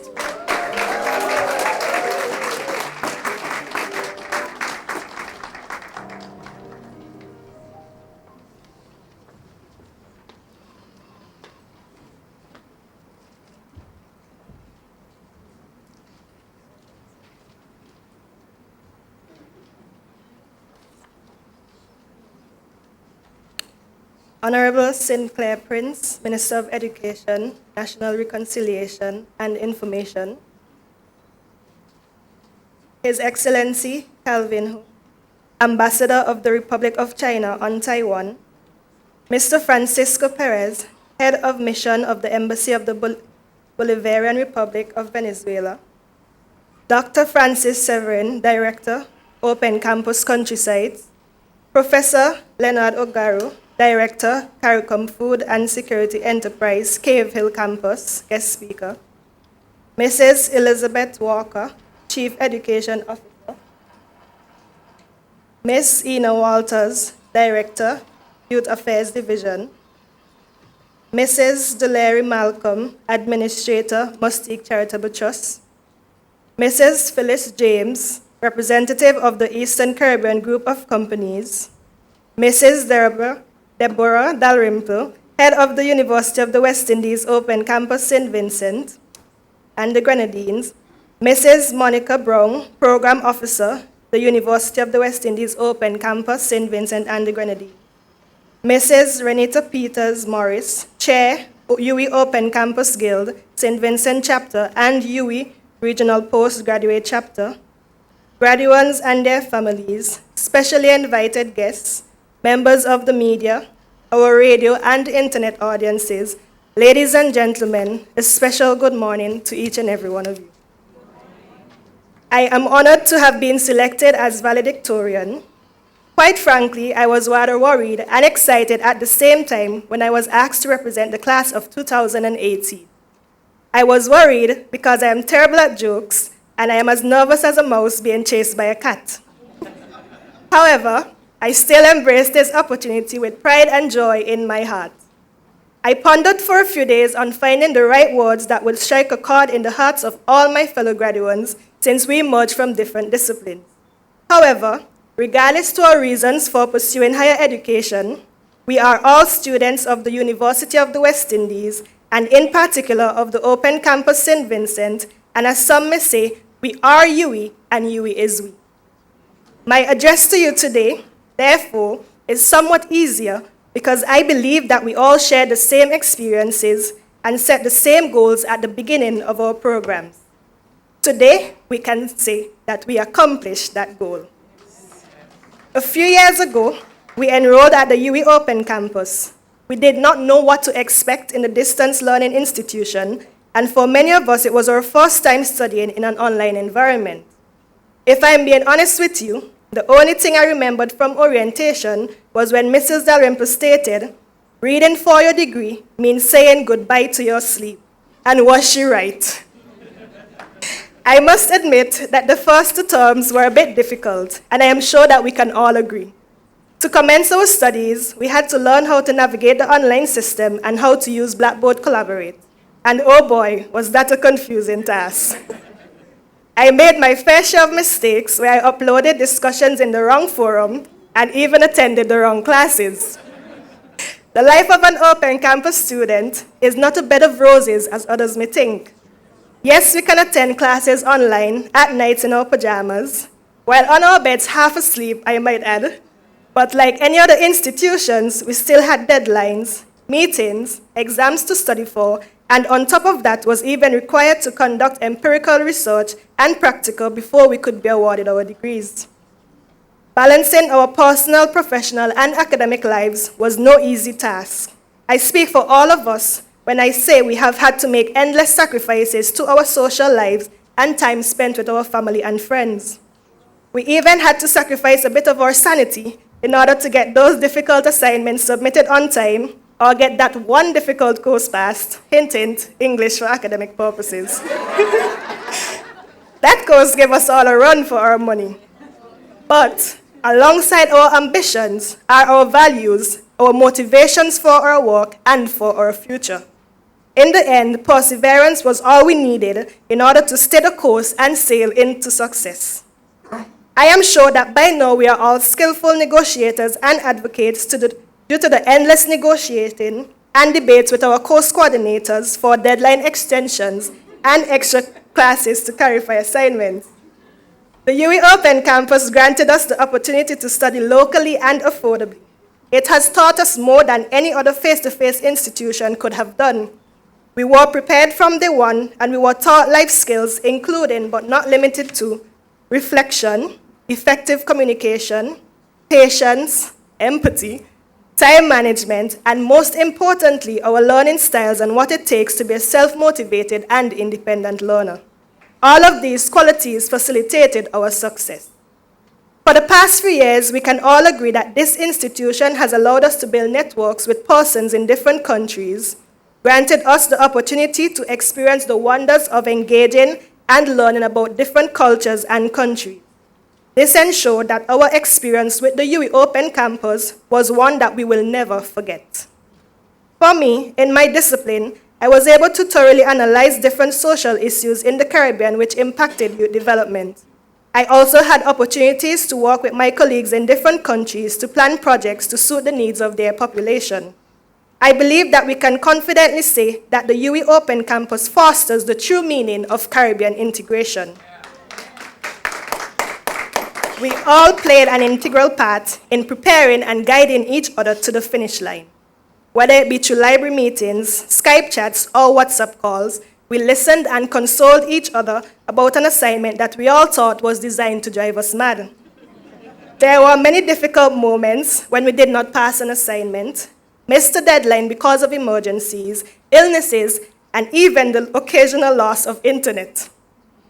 Honorable Sinclair Prince, Minister of Education, National Reconciliation and Information, His Excellency Calvin Hu, Ambassador of the Republic of China on Taiwan, Mr. Francisco Perez, Head of Mission of the Embassy of the Bolivarian Republic of Venezuela, Dr. Francis Severin, Director, Open Campus Countrysides, Professor Leonard Ogaru, Director, CARICOM Food and Security Enterprise, Cave Hill Campus, guest speaker, Mrs. Elizabeth Walker, Chief Education Officer, Ms. Ina Walters, Director, Youth Affairs Division, Mrs. Delary Malcolm, Administrator, Mustique Charitable Trust, Mrs. Phyllis James, Representative of the Eastern Caribbean Group of Companies, Mrs. Deborah Dalrymple, Head of the University of the West Indies Open Campus St. Vincent and the Grenadines, Mrs. Monica Brown, Program Officer, the University of the West Indies Open Campus St. Vincent and the Grenadines, Mrs. Renita Peters Morris, Chair, UWI Open Campus Guild, St. Vincent Chapter and UWI Regional Postgraduate Chapter, graduates and their families, specially invited guests, members of the media, our radio and internet audiences, ladies and gentlemen, a special good morning to each and every one of you. I am honored to have been selected as valedictorian. Quite frankly, I was rather worried and excited at the same time when I was asked to represent the class of 2018. I was worried because I am terrible at jokes and I am as nervous as a mouse being chased by a cat. However, I still embrace this opportunity with pride and joy in my heart. I pondered for a few days on finding the right words that would strike a chord in the hearts of all my fellow graduates since we emerged from different disciplines. However, regardless to our reasons for pursuing higher education, we are all students of the University of the West Indies, and in particular of the Open Campus St. Vincent, and as some may say, we are UWI, and UWI is we. My address to you today, therefore, is somewhat easier because I believe that we all share the same experiences and set the same goals at the beginning of our programs. Today, we can say that we accomplished that goal. A few years ago, we enrolled at the UWI Open Campus. We did not know what to expect in the distance learning institution, and for many of us, it was our first time studying in an online environment. If I'm being honest with you, the only thing I remembered from orientation was when Mrs. Dalrymple stated, "Reading for your degree means saying goodbye to your sleep." And was she right? I must admit that the first two terms were a bit difficult, and I am sure that we can all agree. To commence our studies, we had to learn how to navigate the online system and how to use Blackboard Collaborate. And oh boy, was that a confusing task. I made my fair share of mistakes where I uploaded discussions in the wrong forum and even attended the wrong classes. The life of an open campus student is not a bed of roses as others may think. Yes, we can attend classes online at night in our pajamas, while on our beds half asleep, I might add. But like any other institutions, we still had deadlines, meetings, exams to study for, and on top of that was even required to conduct empirical research and practical before we could be awarded our degrees. Balancing our personal, professional, and academic lives was no easy task. I speak for all of us when I say we have had to make endless sacrifices to our social lives and time spent with our family and friends. We even had to sacrifice a bit of our sanity in order to get those difficult assignments submitted on time or get that one difficult course passed, hint, hint, English for academic purposes. That course gave us all a run for our money. But alongside our ambitions are our values, our motivations for our work, and for our future. In the end, perseverance was all we needed in order to stay the course and sail into success. I am sure that by now we are all skillful negotiators and advocates due to the endless negotiating and debates with our course coordinators for deadline extensions and extra classes to clarify assignments. The UWI Open Campus granted us the opportunity to study locally and affordably. It has taught us more than any other face-to-face institution could have done. We were prepared from day one, and we were taught life skills, including but not limited to reflection, effective communication, patience, empathy, time management, and most importantly, our learning styles and what it takes to be a self-motivated and independent learner. All of these qualities facilitated our success. For the past few years, we can all agree that this institution has allowed us to build networks with persons in different countries, granted us the opportunity to experience the wonders of engaging and learning about different cultures and countries. This ensured that our experience with the UWI Open Campus was one that we will never forget. For me, in my discipline, I was able to thoroughly analyze different social issues in the Caribbean which impacted youth development. I also had opportunities to work with my colleagues in different countries to plan projects to suit the needs of their population. I believe that we can confidently say that the UWI Open Campus fosters the true meaning of Caribbean integration. We all played an integral part in preparing and guiding each other to the finish line. Whether it be through library meetings, Skype chats, or WhatsApp calls, we listened and consoled each other about an assignment that we all thought was designed to drive us mad. There were many difficult moments when we did not pass an assignment, missed a deadline because of emergencies, illnesses, and even the occasional loss of internet.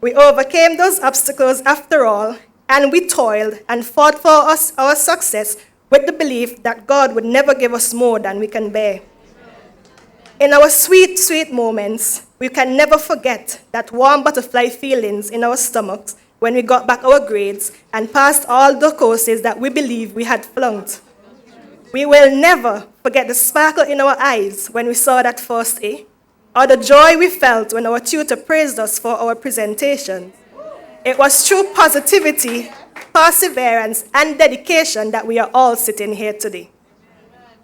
We overcame those obstacles after all, and we toiled and fought for our success with the belief that God would never give us more than we can bear. In our sweet, sweet moments, we can never forget that warm butterfly feelings in our stomachs when we got back our grades and passed all the courses that we believe we had flunked. We will never forget the sparkle in our eyes when we saw that first A, or the joy we felt when our tutor praised us for our presentations. It was through positivity, perseverance, and dedication that we are all sitting here today.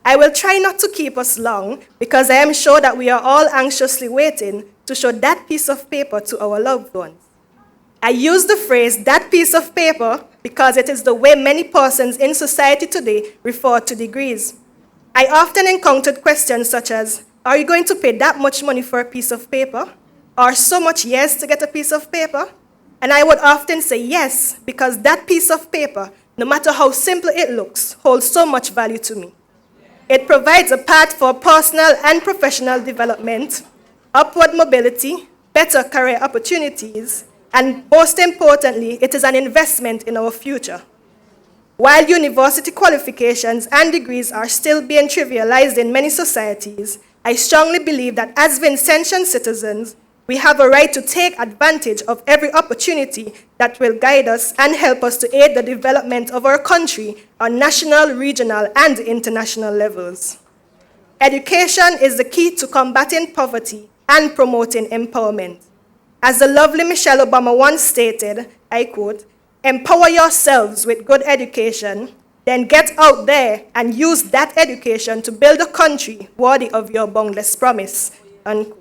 I will try not to keep us long because I am sure that we are all anxiously waiting to show that piece of paper to our loved ones. I use the phrase, that piece of paper, because it is the way many persons in society today refer to degrees. I often encountered questions such as, are you going to pay that much money for a piece of paper? Or so much years to get a piece of paper? And I would often say yes, because that piece of paper, no matter how simple it looks, holds so much value to me. It provides a path for personal and professional development, upward mobility, better career opportunities, and most importantly, it is an investment in our future. While university qualifications and degrees are still being trivialized in many societies, I strongly believe that as Vincentian citizens, we have a right to take advantage of every opportunity that will guide us and help us to aid the development of our country on national, regional, and international levels. Education is the key to combating poverty and promoting empowerment. As the lovely Michelle Obama once stated, I quote, "Empower yourselves with good education, then get out there and use that education to build a country worthy of your boundless promise." Unquote.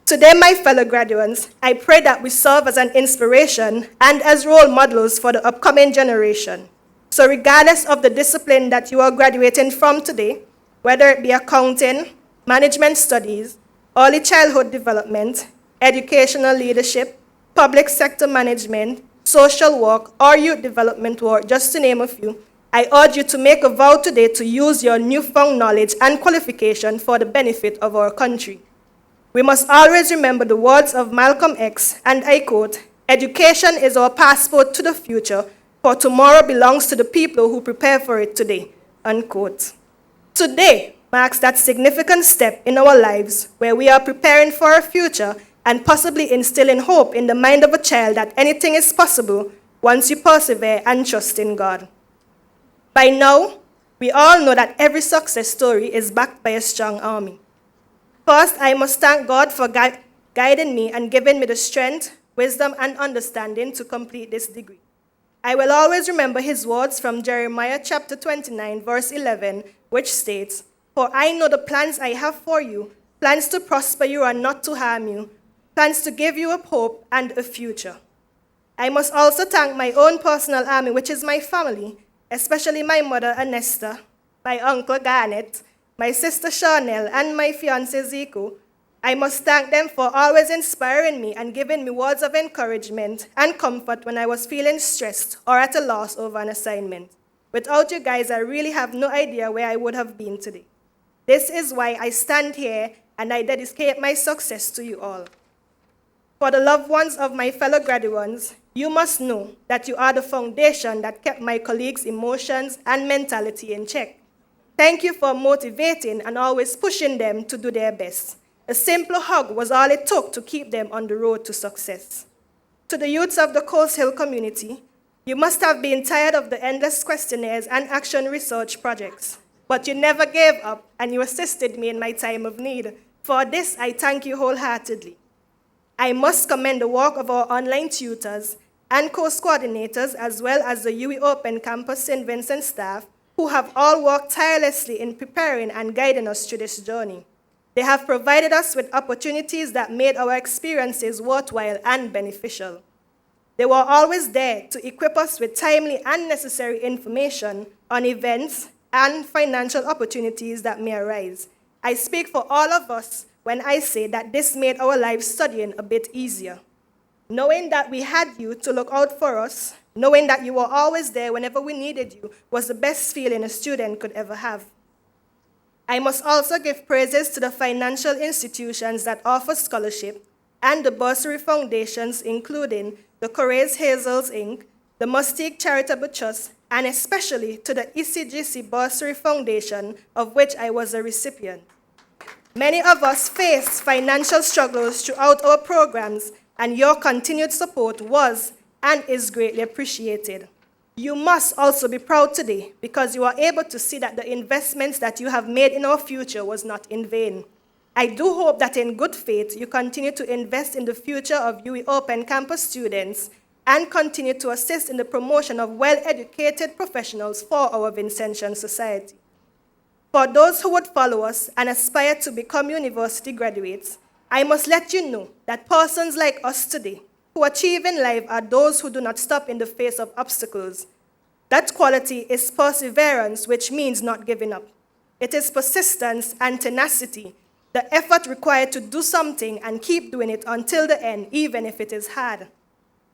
Today, my fellow graduates, I pray that we serve as an inspiration and as role models for the upcoming generation. So regardless of the discipline that you are graduating from today, whether it be accounting, management studies, early childhood development, educational leadership, public sector management, social work, or youth development work, just to name a few, I urge you to make a vow today to use your newfound knowledge and qualification for the benefit of our country. We must always remember the words of Malcolm X, and I quote, "Education is our passport to the future, for tomorrow belongs to the people who prepare for it today," unquote. Today marks that significant step in our lives where we are preparing for our future and possibly instilling hope in the mind of a child that anything is possible once you persevere and trust in God. By now, we all know that every success story is backed by a strong army. First, I must thank God for guiding me and giving me the strength, wisdom, and understanding to complete this degree. I will always remember his words from Jeremiah chapter 29, verse 11, which states, "For I know the plans I have for you, plans to prosper you and not to harm you, plans to give you a hope and a future." I must also thank my own personal army, which is my family, especially my mother, Anesta, my uncle, Garnet, my sister, Chanel, and my fiancé, Zico. I must thank them for always inspiring me and giving me words of encouragement and comfort when I was feeling stressed or at a loss over an assignment. Without you guys, I really have no idea where I would have been today. This is why I stand here and I dedicate my success to you all. For the loved ones of my fellow graduates, you must know that you are the foundation that kept my colleagues' emotions and mentality in check. Thank you for motivating and always pushing them to do their best. A simple hug was all it took to keep them on the road to success. To the youths of the Coast Hill community, you must have been tired of the endless questionnaires and action research projects, but you never gave up and you assisted me in my time of need. For this, I thank you wholeheartedly. I must commend the work of our online tutors and course coordinators, as well as the UWI Open Campus St. Vincent staff, who have all worked tirelessly in preparing and guiding us through this journey. They have provided us with opportunities that made our experiences worthwhile and beneficial. They were always there to equip us with timely and necessary information on events and financial opportunities that may arise. I speak for all of us when I say that this made our lives studying a bit easier. Knowing that we had you to look out for us, knowing that you were always there whenever we needed you, was the best feeling a student could ever have. I must also give praises to the financial institutions that offer scholarship and the bursary foundations, including the Corrales Hazels, Inc., the Mustique Charitable Trust, and especially to the ECGC Bursary Foundation, of which I was a recipient. Many of us faced financial struggles throughout our programs, and your continued support was and is greatly appreciated. You must also be proud today because you are able to see that the investments that you have made in our future was not in vain. I do hope that in good faith you continue to invest in the future of UWI Open Campus students and continue to assist in the promotion of well-educated professionals for our Vincentian society. For those who would follow us and aspire to become university graduates, I must let you know that persons like us today who achieve in life are those who do not stop in the face of obstacles. That quality is perseverance, which means not giving up. It is persistence and tenacity, the effort required to do something and keep doing it until the end, even if it is hard.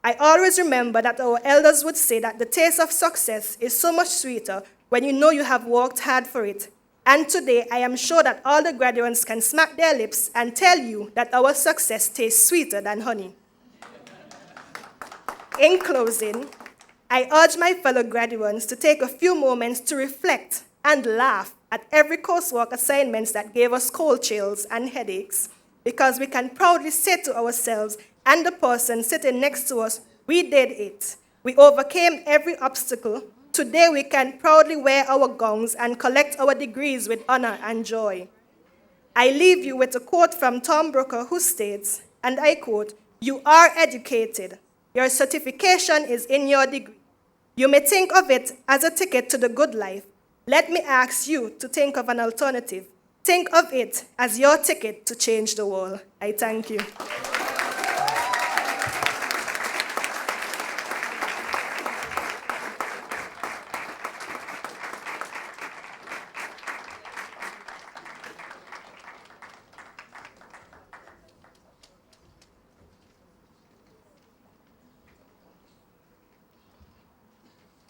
I always remember that our elders would say that the taste of success is so much sweeter when you know you have worked hard for it. And today, I am sure that all the graduates can smack their lips and tell you that our success tastes sweeter than honey. In closing, I urge my fellow graduates to take a few moments to reflect and laugh at every coursework assignments that gave us cold chills and headaches, because we can proudly say to ourselves and the person sitting next to us, we did it. We overcame every obstacle. Today we can proudly wear our gongs and collect our degrees with honor and joy. I leave you with a quote from Tom Brokaw who states, and I quote, "You are educated. Your certification is in your degree. You may think of it as a ticket to the good life. Let me ask you to think of an alternative. Think of it as your ticket to change the world." I thank you.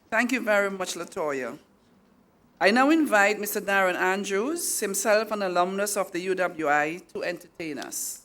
Thank you very much, Latoya. I now invite Mr. Darren Andrews, himself an alumnus of the UWI, to entertain us.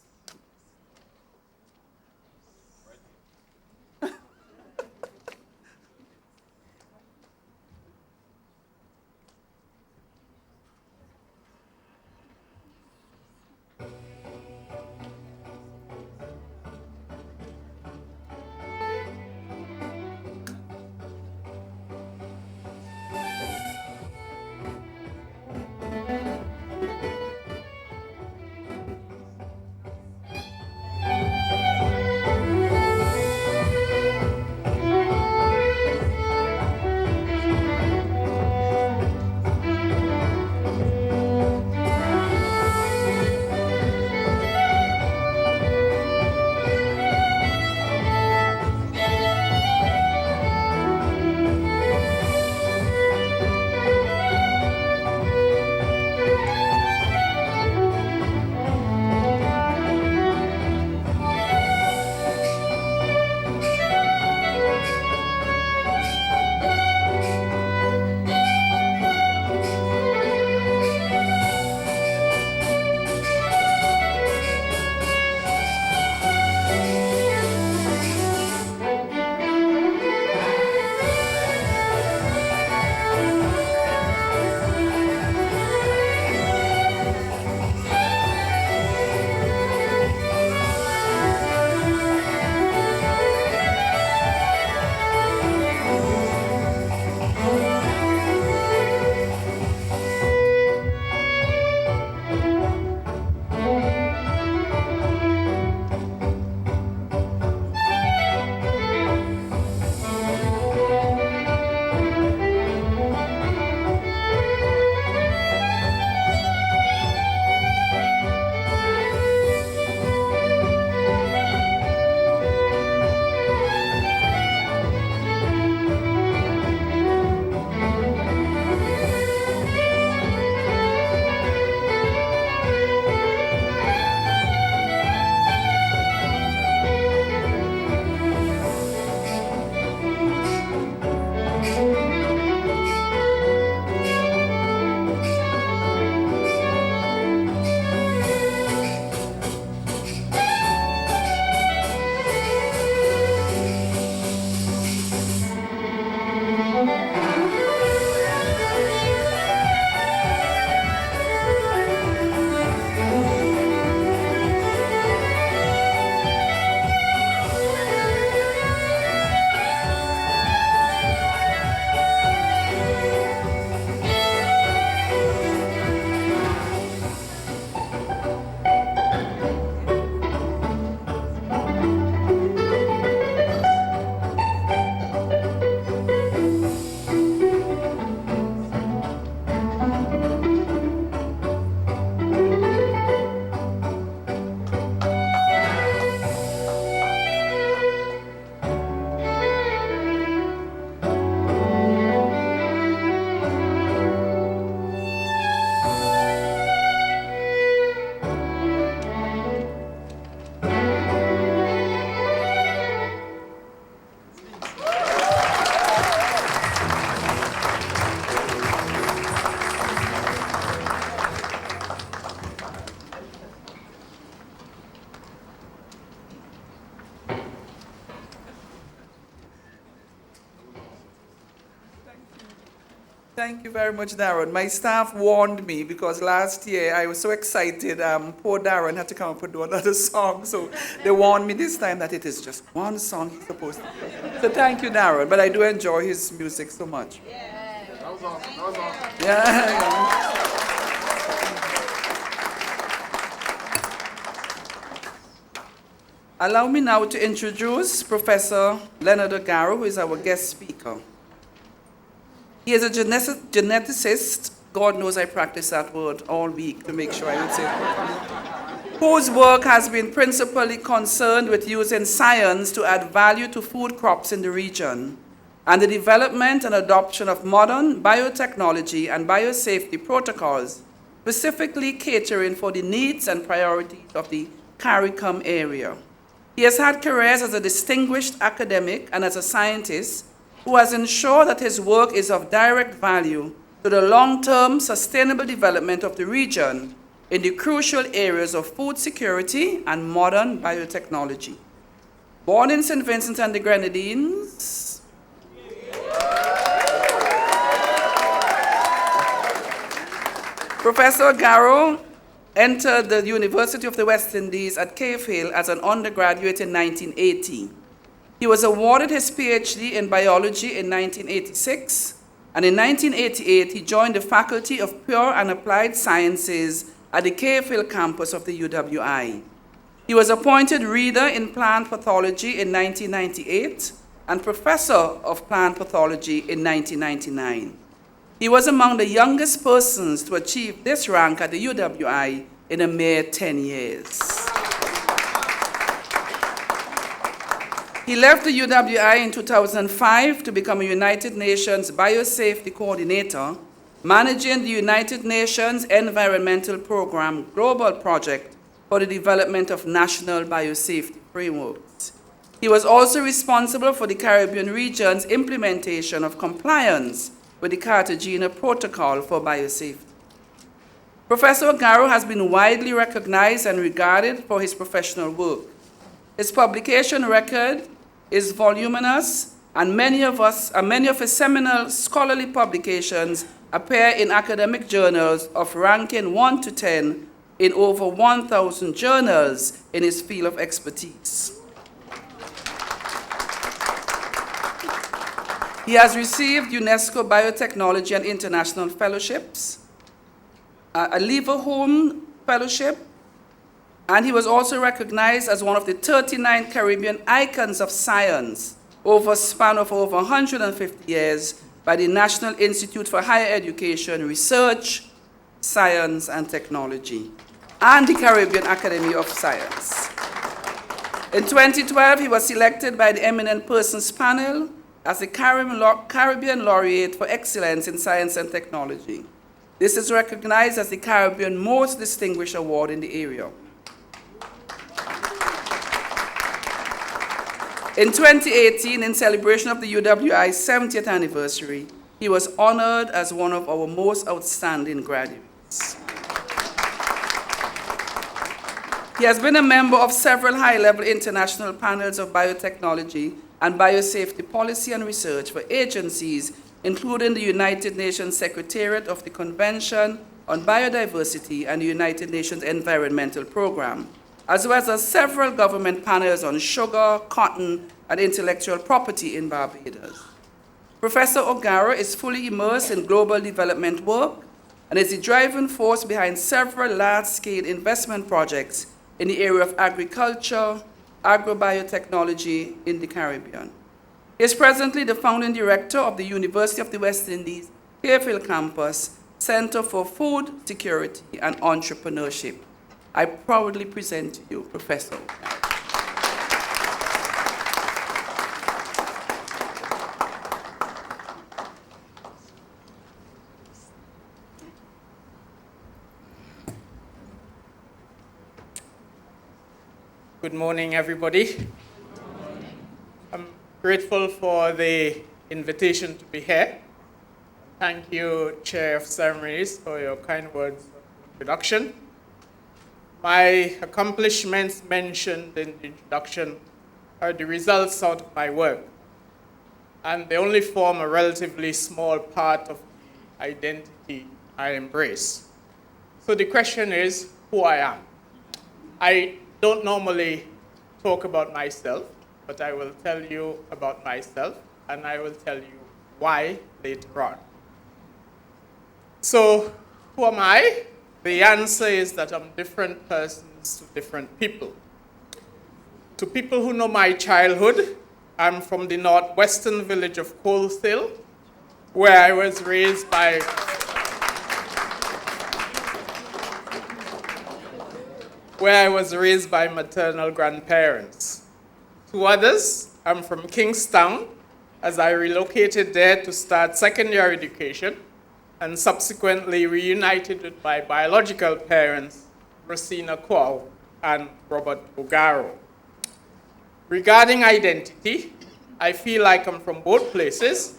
Thank you very much, Darren. My staff warned me because last year I was so excited. Poor Darren had to come up and do another song. So they warned me this time that it is just one song he's supposed to do. So thank you, Darren. But I do enjoy his music so much. Yeah. That was awesome. That was awesome. Yeah. Allow me now to introduce Professor Leonard O'Gara, who is our guest speaker. He is a geneticist. God knows I practice that word all week to make sure I would say it, whose work has been principally concerned with using science to add value to food crops in the region and the development and adoption of modern biotechnology and biosafety protocols, specifically catering for the needs and priorities of the CARICOM area. He has had careers as a distinguished academic and as a scientist who has ensured that his work is of direct value to the long-term sustainable development of the region in the crucial areas of food security and modern biotechnology. Born in St. Vincent and the Grenadines, Professor O'Gara entered the University of the West Indies at Cave Hill as an undergraduate in 1980. He was awarded his PhD in biology in 1986, and in 1988 he joined the Faculty of Pure and Applied Sciences at the Cave Hill campus of the UWI. He was appointed Reader in Plant Pathology in 1998 and Professor of Plant Pathology in 1999. He was among the youngest persons to achieve this rank at the UWI in a mere 10 years. He left the UWI in 2005 to become a United Nations Biosafety Coordinator, managing the United Nations Environmental Program Global Project for the development of national biosafety frameworks. He was also responsible for the Caribbean region's implementation of compliance with the Cartagena Protocol for Biosafety. Professor O'Gara has been widely recognized and regarded for his professional work. His publication record is voluminous, and many of his seminal scholarly publications appear in academic journals of ranking 1 to 10 in over 1,000 journals in his field of expertise. He has received UNESCO Biotechnology and International Fellowships, a Leverhulme Fellowship, and he was also recognized as one of the 39 Caribbean icons of science over a span of over 150 years by the National Institute for Higher Education, Research, Science and Technology, and the Caribbean Academy of Science. In 2012, he was selected by the Eminent Persons Panel as the Caribbean Laureate for Excellence in Science and Technology. This is recognized as the Caribbean Most Distinguished Award in the area. In 2018, in celebration of the UWI's 70th anniversary, he was honored as one of our most outstanding graduates. He has been a member of several high-level international panels of biotechnology and biosafety policy and research for agencies, including the United Nations Secretariat of the Convention on Biodiversity and the United Nations Environmental Programme, as well as several government panels on sugar, cotton, and intellectual property in Barbados. Professor O'Gara is fully immersed in global development work and is the driving force behind several large-scale investment projects in the area of agriculture, agrobiotechnology in the Caribbean. He is presently the founding director of the University of the West Indies, Cave Hill Campus, Center for Food Security and Entrepreneurship. I proudly present to you, Professor. Good morning, everybody. I'm grateful for the invitation to be here. Thank you, Chair of Ceremonies, for your kind words of introduction. My accomplishments mentioned in the introduction are the results out of my work, and they only form a relatively small part of the identity I embrace. So the question is who I am. I don't normally talk about myself, but I will tell you about myself, and I will tell you why later on. So, who am I? The answer is that I'm different persons to different people. To people who know my childhood, I'm from the northwestern village of Coalshill, where I was raised by maternal grandparents. To others, I'm from Kingstown, as I relocated there to start secondary education and subsequently reunited with my biological parents, Rosina Quao and Robert Ogaro. Regarding identity, I feel like I'm from both places,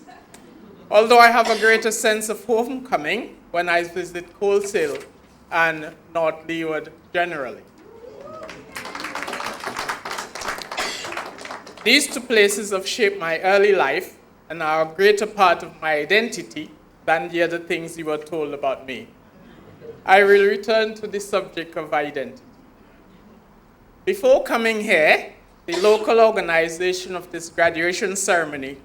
although I have a greater sense of homecoming when I visit Coalshill and North Leeward generally. These two places have shaped my early life and are a greater part of my identity than the other things you were told about me. I will return to the subject of identity. Before coming here, the local organization of this graduation ceremony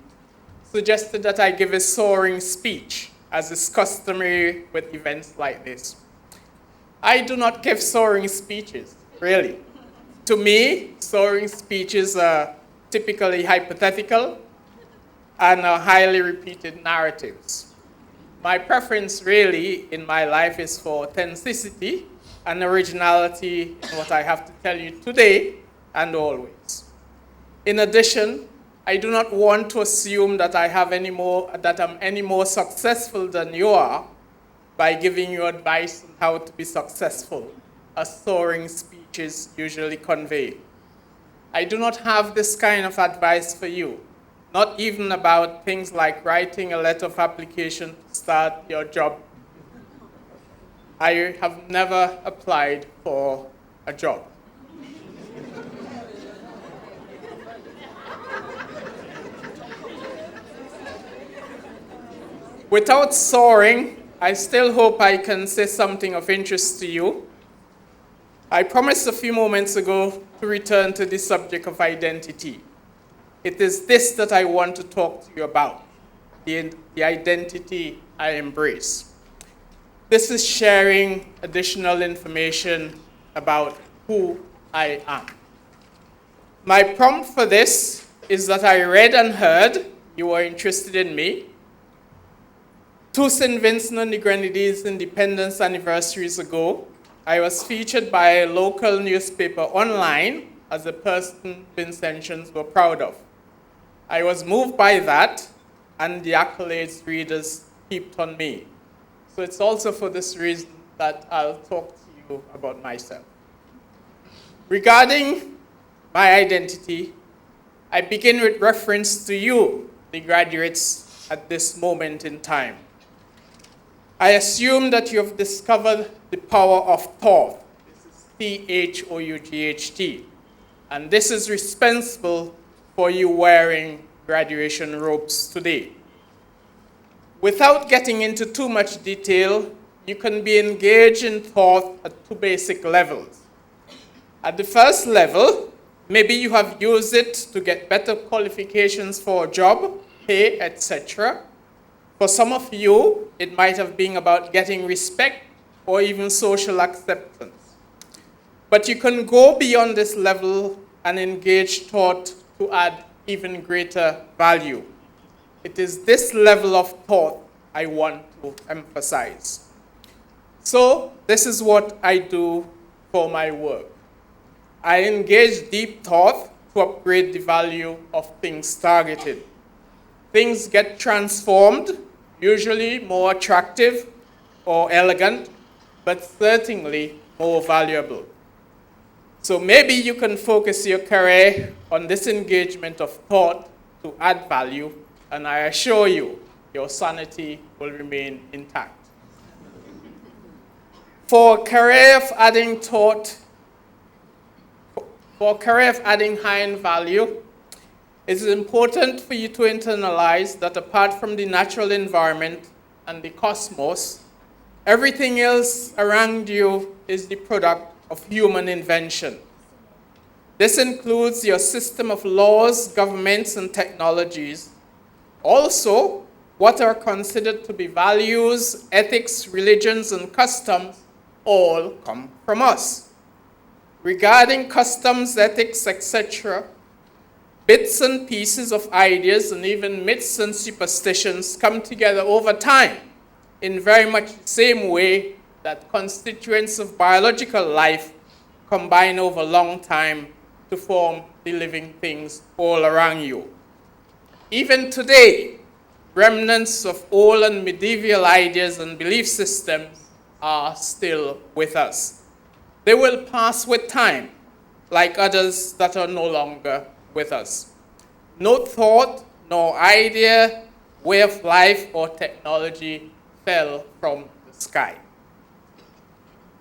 suggested that I give a soaring speech, as is customary with events like this. I do not give soaring speeches, really. To me, soaring speeches are typically hypothetical and are highly repeated narratives. My preference really in my life is for authenticity and originality in what I have to tell you today and always. In addition, I do not want to assume that I'm any more successful than you are by giving you advice on how to be successful, as soaring speeches usually convey. I do not have this kind of advice for you, not even about things like writing a letter of application to start your job. I have never applied for a job. Without soaring, I still hope I can say something of interest to you. I promised a few moments ago to return to the subject of identity. It is this that I want to talk to you about, the identity I embrace. This is sharing additional information about who I am. My prompt for this is that I read and heard you were interested in me. Two St. Vincent and the Grenadines independence anniversaries ago, I was featured by a local newspaper online as a person Vincentians were proud of. I was moved by that, and the accolades readers heaped on me. So it's also for this reason that I'll talk to you about myself. Regarding my identity, I begin with reference to you, the graduates, at this moment in time. I assume that you have discovered the power of thought. This is T-H-O-U-G-H-T. And this is responsible for you wearing graduation robes today. Without getting into too much detail, you can be engaged in thought at two basic levels. At the first level, maybe you have used it to get better qualifications for a job, pay, etc. For some of you, it might have been about getting respect or even social acceptance. But you can go beyond this level and engage thought to add even greater value. It is this level of thought I want to emphasize. So this is what I do for my work. I engage deep thought to upgrade the value of things targeted. Things get transformed, usually more attractive or elegant, but certainly more valuable. So maybe you can focus your career on this engagement of thought to add value, and I assure you, your sanity will remain intact. For a career of adding high value, it is important for you to internalize that apart from the natural environment and the cosmos, everything else around you is the product of human invention. This includes your system of laws, governments, and technologies. Also, what are considered to be values, ethics, religions, and customs all come from us. Regarding customs, ethics, etc., bits and pieces of ideas and even myths and superstitions come together over time in very much the same way that constituents of biological life combine over a long time to form the living things all around you. Even today, remnants of old and medieval ideas and belief systems are still with us. They will pass with time, like others that are no longer with us. No thought, no idea, way of life, or technology fell from the sky.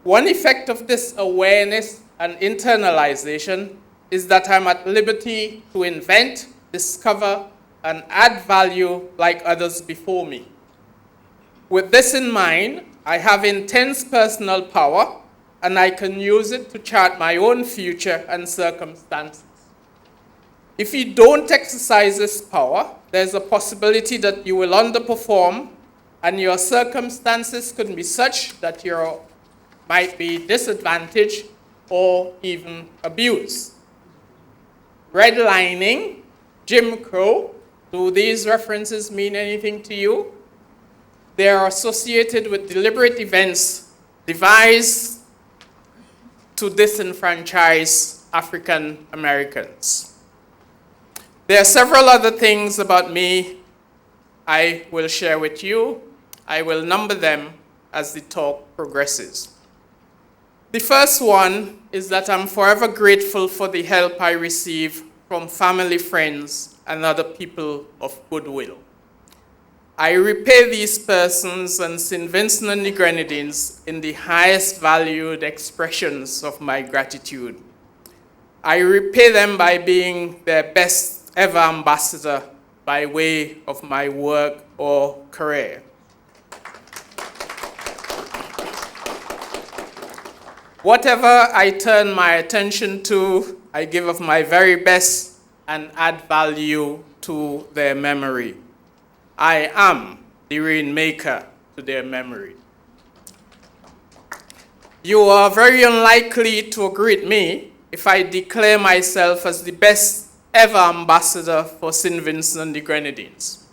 One effect of this awareness and internalization is that I'm at liberty to invent, discover, and add value like others before me. With this in mind, I have intense personal power, and I can use it to chart my own future and circumstances. If you don't exercise this power, there's a possibility that you will underperform, and your circumstances could be such that you might be disadvantaged or even abused. Redlining, Jim Crow, do these references mean anything to you? They are associated with deliberate events devised to disenfranchise African Americans. There are several other things about me I will share with you. I will number them as the talk progresses. The first one is that I'm forever grateful for the help I receive from family, friends, and other people of goodwill. I repay these persons and St. Vincent and the Grenadines in the highest valued expressions of my gratitude. I repay them by being their best ever ambassador by way of my work or career. Whatever I turn my attention to, I give of my very best and add value to their memory. I am the rainmaker to their memory. You are very unlikely to agree with me if I declare myself as the best ever ambassador for St. Vincent and the Grenadines.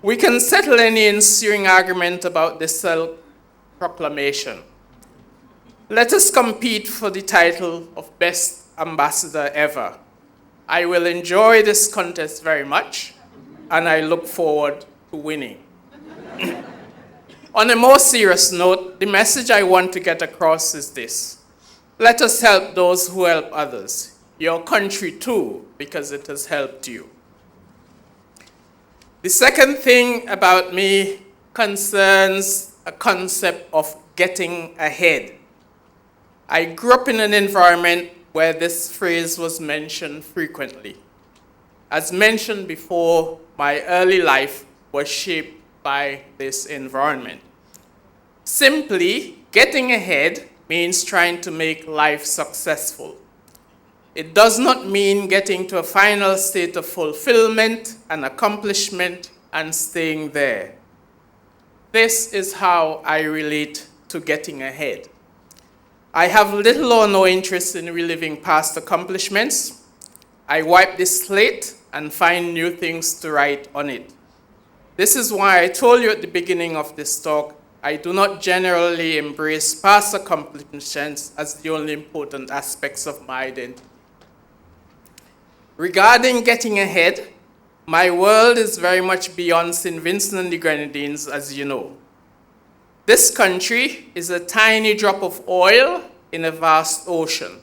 We can settle any ensuing argument about this self-proclamation. Let us compete for the title of Best Ambassador Ever. I will enjoy this contest very much, and I look forward to winning. On a more serious note, the message I want to get across is this. Let us help those who help others. Your country too, because it has helped you. The second thing about me concerns a concept of getting ahead. I grew up in an environment where this phrase was mentioned frequently. As mentioned before, my early life was shaped by this environment. Simply, getting ahead means trying to make life successful. It does not mean getting to a final state of fulfillment and accomplishment and staying there. This is how I relate to getting ahead. I have little or no interest in reliving past accomplishments. I wipe the slate and find new things to write on it. This is why I told you at the beginning of this talk, I do not generally embrace past accomplishments as the only important aspects of my identity. Regarding getting ahead, my world is very much beyond St. Vincent and the Grenadines, as you know. This country is a tiny drop of oil in a vast ocean,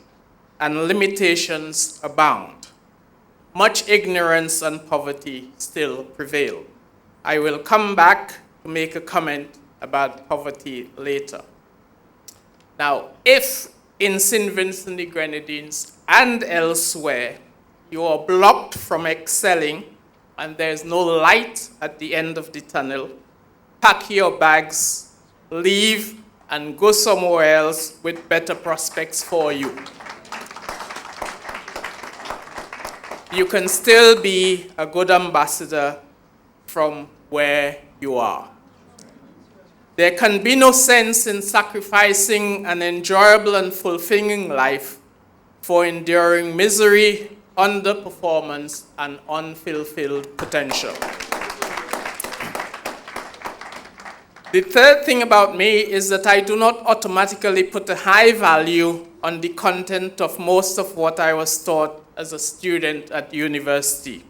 and limitations abound. Much ignorance and poverty still prevail. I will come back to make a comment about poverty later. Now, if in St. Vincent and the Grenadines and elsewhere, you are blocked from excelling and there's no light at the end of the tunnel, pack your bags, leave, and go somewhere else with better prospects for you. You can still be a good ambassador from where you are. There can be no sense in sacrificing an enjoyable and fulfilling life for enduring misery, underperformance, and unfulfilled potential. The third thing about me is that I do not automatically put a high value on the content of most of what I was taught as a student at university.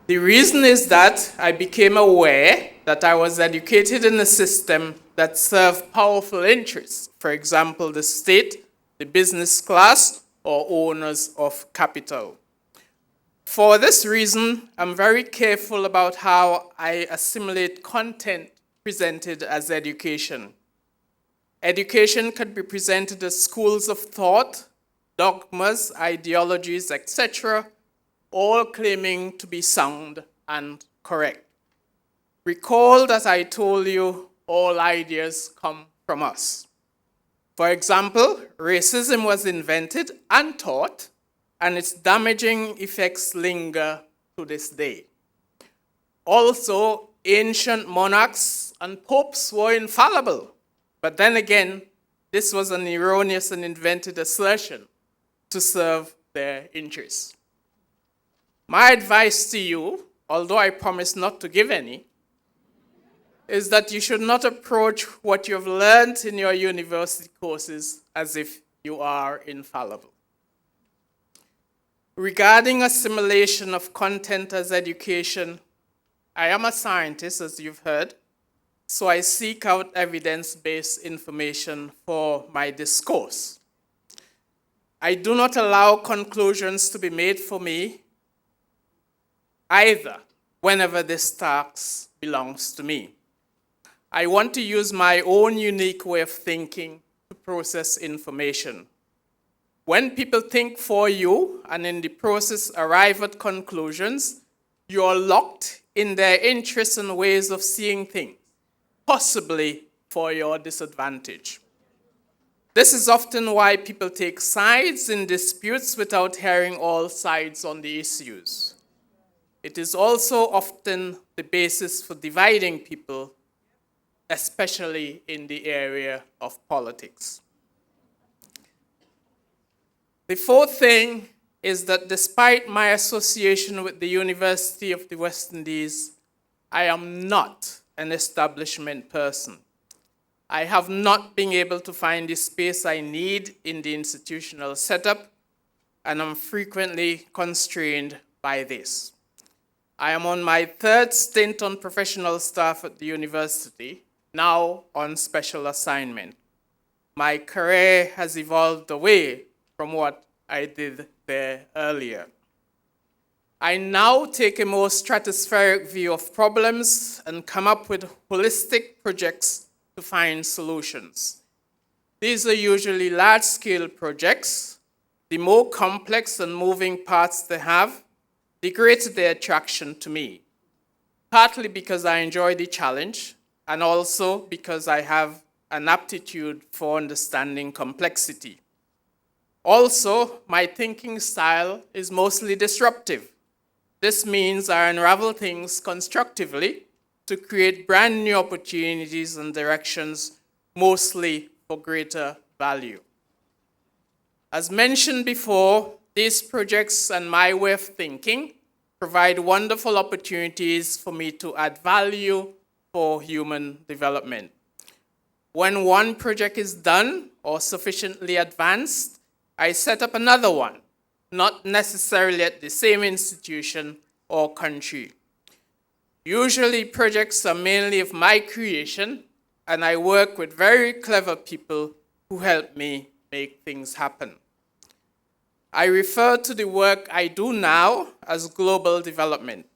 The reason is that I became aware that I was educated in a system that served powerful interests, for example, the state, the business class, or owners of capital. For this reason, I'm very careful about how I assimilate content presented as education. Education can be presented as schools of thought, dogmas, ideologies, etc., all claiming to be sound and correct. Recall that I told you all ideas come from us. For example, racism was invented and taught, and its damaging effects linger to this day. Also, ancient monarchs and popes were infallible. But then again, this was an erroneous and invented assertion to serve their interests. My advice to you, although I promise not to give any, is that you should not approach what you've learned in your university courses as if you are infallible. Regarding assimilation of content as education, I am a scientist, as you've heard, so I seek out evidence-based information for my discourse. I do not allow conclusions to be made for me either, whenever this task belongs to me. I want to use my own unique way of thinking to process information. When people think for you and in the process arrive at conclusions, you are locked in their interests and ways of seeing things, possibly for your disadvantage. This is often why people take sides in disputes without hearing all sides on the issues. It is also often the basis for dividing people, especially in the area of politics. The fourth thing is that despite my association with the University of the West Indies, I am not an establishment person. I have not been able to find the space I need in the institutional setup, and I'm frequently constrained by this. I am on my third stint on professional staff at the university, now on special assignment. My career has evolved away from what I did there earlier. I now take a more stratospheric view of problems and come up with holistic projects to find solutions. These are usually large-scale projects. The more complex and moving parts they have, the greater their attraction to me, partly because I enjoy the challenge and also because I have an aptitude for understanding complexity. Also, my thinking style is mostly disruptive. This means I unravel things constructively to create brand new opportunities and directions, mostly for greater value. As mentioned before, these projects and my way of thinking provide wonderful opportunities for me to add value for human development. When one project is done or sufficiently advanced, I set up another one, not necessarily at the same institution or country. Usually projects are mainly of my creation, and I work with very clever people who help me make things happen. I refer to the work I do now as global development.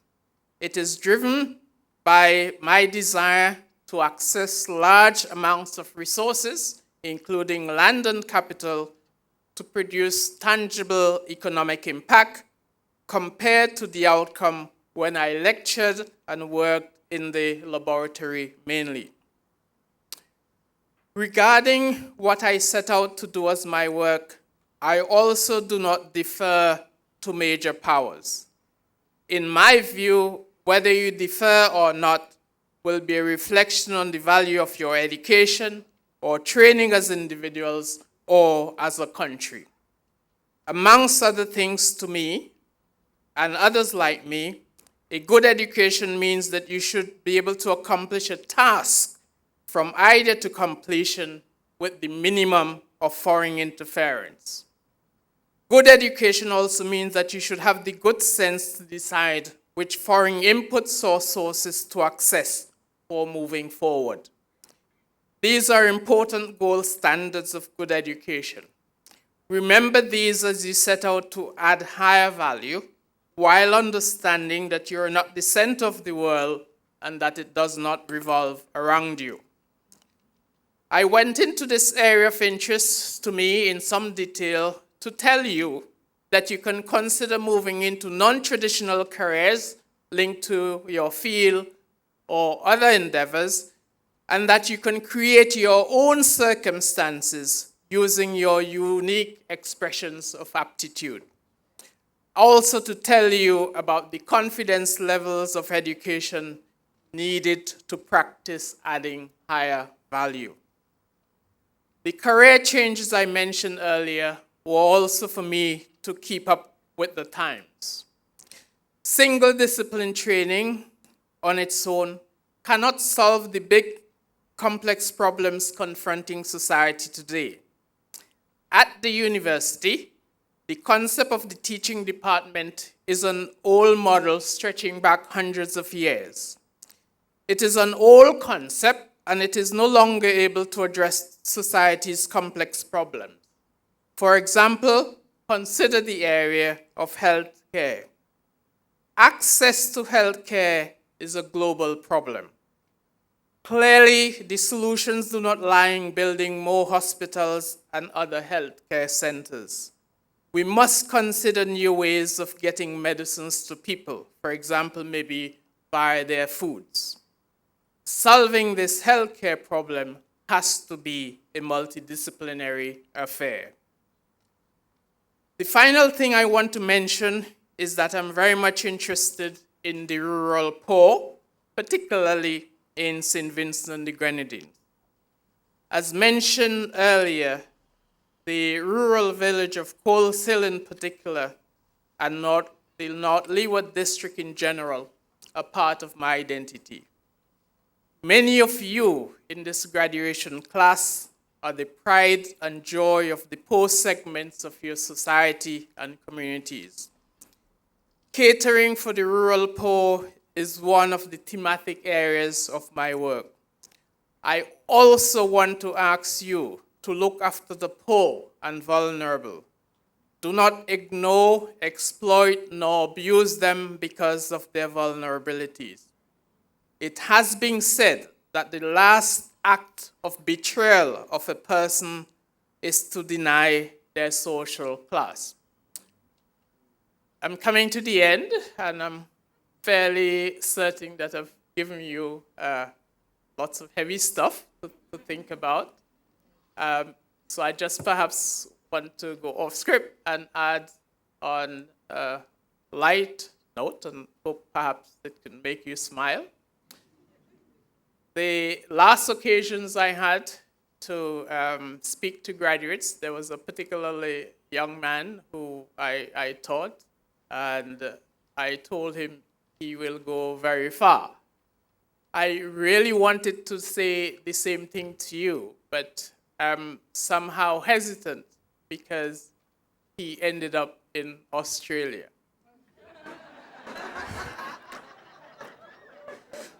It is driven by my desire to access large amounts of resources, including land and capital, to produce tangible economic impact compared to the outcome when I lectured and worked in the laboratory mainly. Regarding what I set out to do as my work, I also do not defer to major powers. In my view, whether you defer or not will be a reflection on the value of your education or training as individuals or as a country. Amongst other things to me, and others like me, a good education means that you should be able to accomplish a task from idea to completion with the minimum of foreign interference. Good education also means that you should have the good sense to decide which foreign inputs or sources to access for moving forward. These are important gold standards of good education. Remember these as you set out to add higher value, while understanding that you are not the center of the world and that it does not revolve around you. I went into this area of interest to me in some detail to tell you that you can consider moving into non-traditional careers linked to your field or other endeavors, and that you can create your own circumstances using your unique expressions of aptitude. Also to tell you about the confidence levels of education needed to practice adding higher value. The career changes I mentioned earlier were also for me to keep up with the times. Single discipline training on its own cannot solve the big complex problems confronting society today. At the university, the concept of the teaching department is an old model stretching back hundreds of years. It is an old concept and it is no longer able to address society's complex problems. For example, consider the area of health care. Access to health care is a global problem. Clearly, the solutions do not lie in building more hospitals and other healthcare centers. We must consider new ways of getting medicines to people, for example, maybe via their foods. Solving this healthcare problem has to be a multidisciplinary affair. The final thing I want to mention is that I'm very much interested in the rural poor, particularly in St. Vincent and the Grenadines. As mentioned earlier, the rural village of Coles Hill in particular, and the North Leeward district in general, are part of my identity. Many of you in this graduation class are the pride and joy of the poor segments of your society and communities. Catering for the rural poor is one of the thematic areas of my work. I also want to ask you to look after the poor and vulnerable. Do not ignore, exploit, nor abuse them because of their vulnerabilities. It has been said that the last act of betrayal of a person is to deny their social class. I'm coming to the end, and I'm fairly certain that I've given you lots of heavy stuff to think about. So I just perhaps want to go off script and add on a light note and hope perhaps it can make you smile. The last occasions I had to speak to graduates, there was a particularly young man who I taught, and I told him he will go very far. I really wanted to say the same thing to you, but I'm somehow hesitant because he ended up in Australia.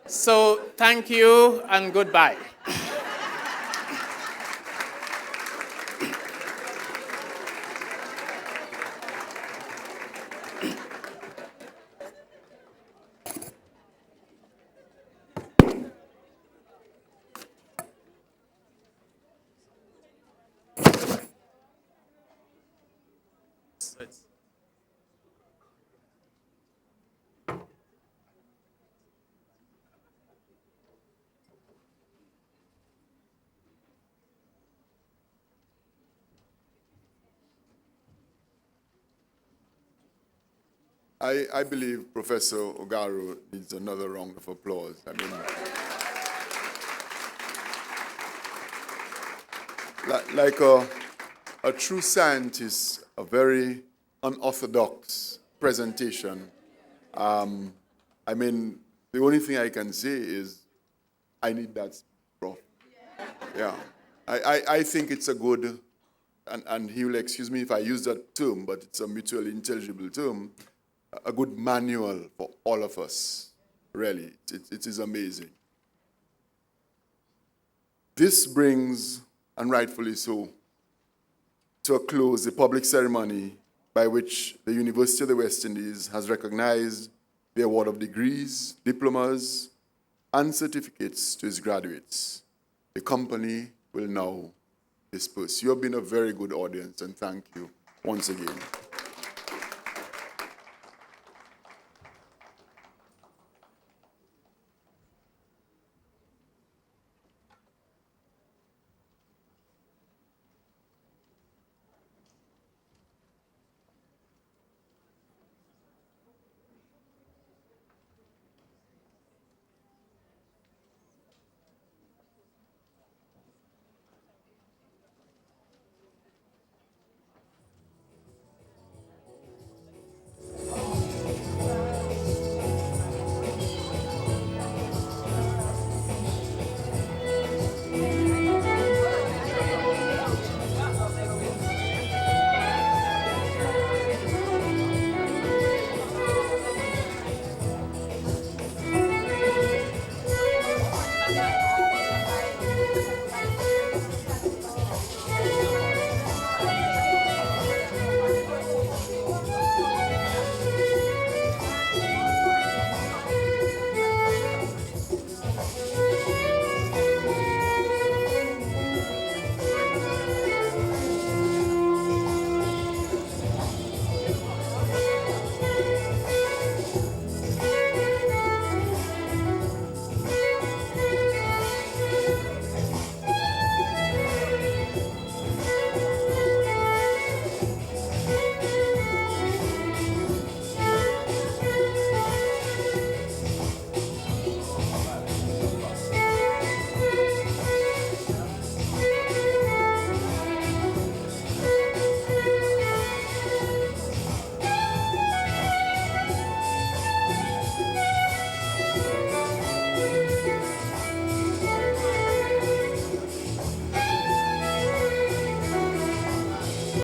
So thank you and goodbye. So it's I believe Professor Ogaro needs another round of applause. I mean, like a true scientist, a very unorthodox presentation. I mean, the only thing I can say is I need that, Prof. Yeah. I think it's a good, and he will excuse me if I use that term, but it's a mutually intelligible term, a good manual for all of us, really. It is amazing. This brings, and rightfully so, to a close the public ceremony by which the University of the West Indies has recognized the award of degrees, diplomas, and certificates to its graduates. The company will now disperse. You have been a very good audience, and thank you once again.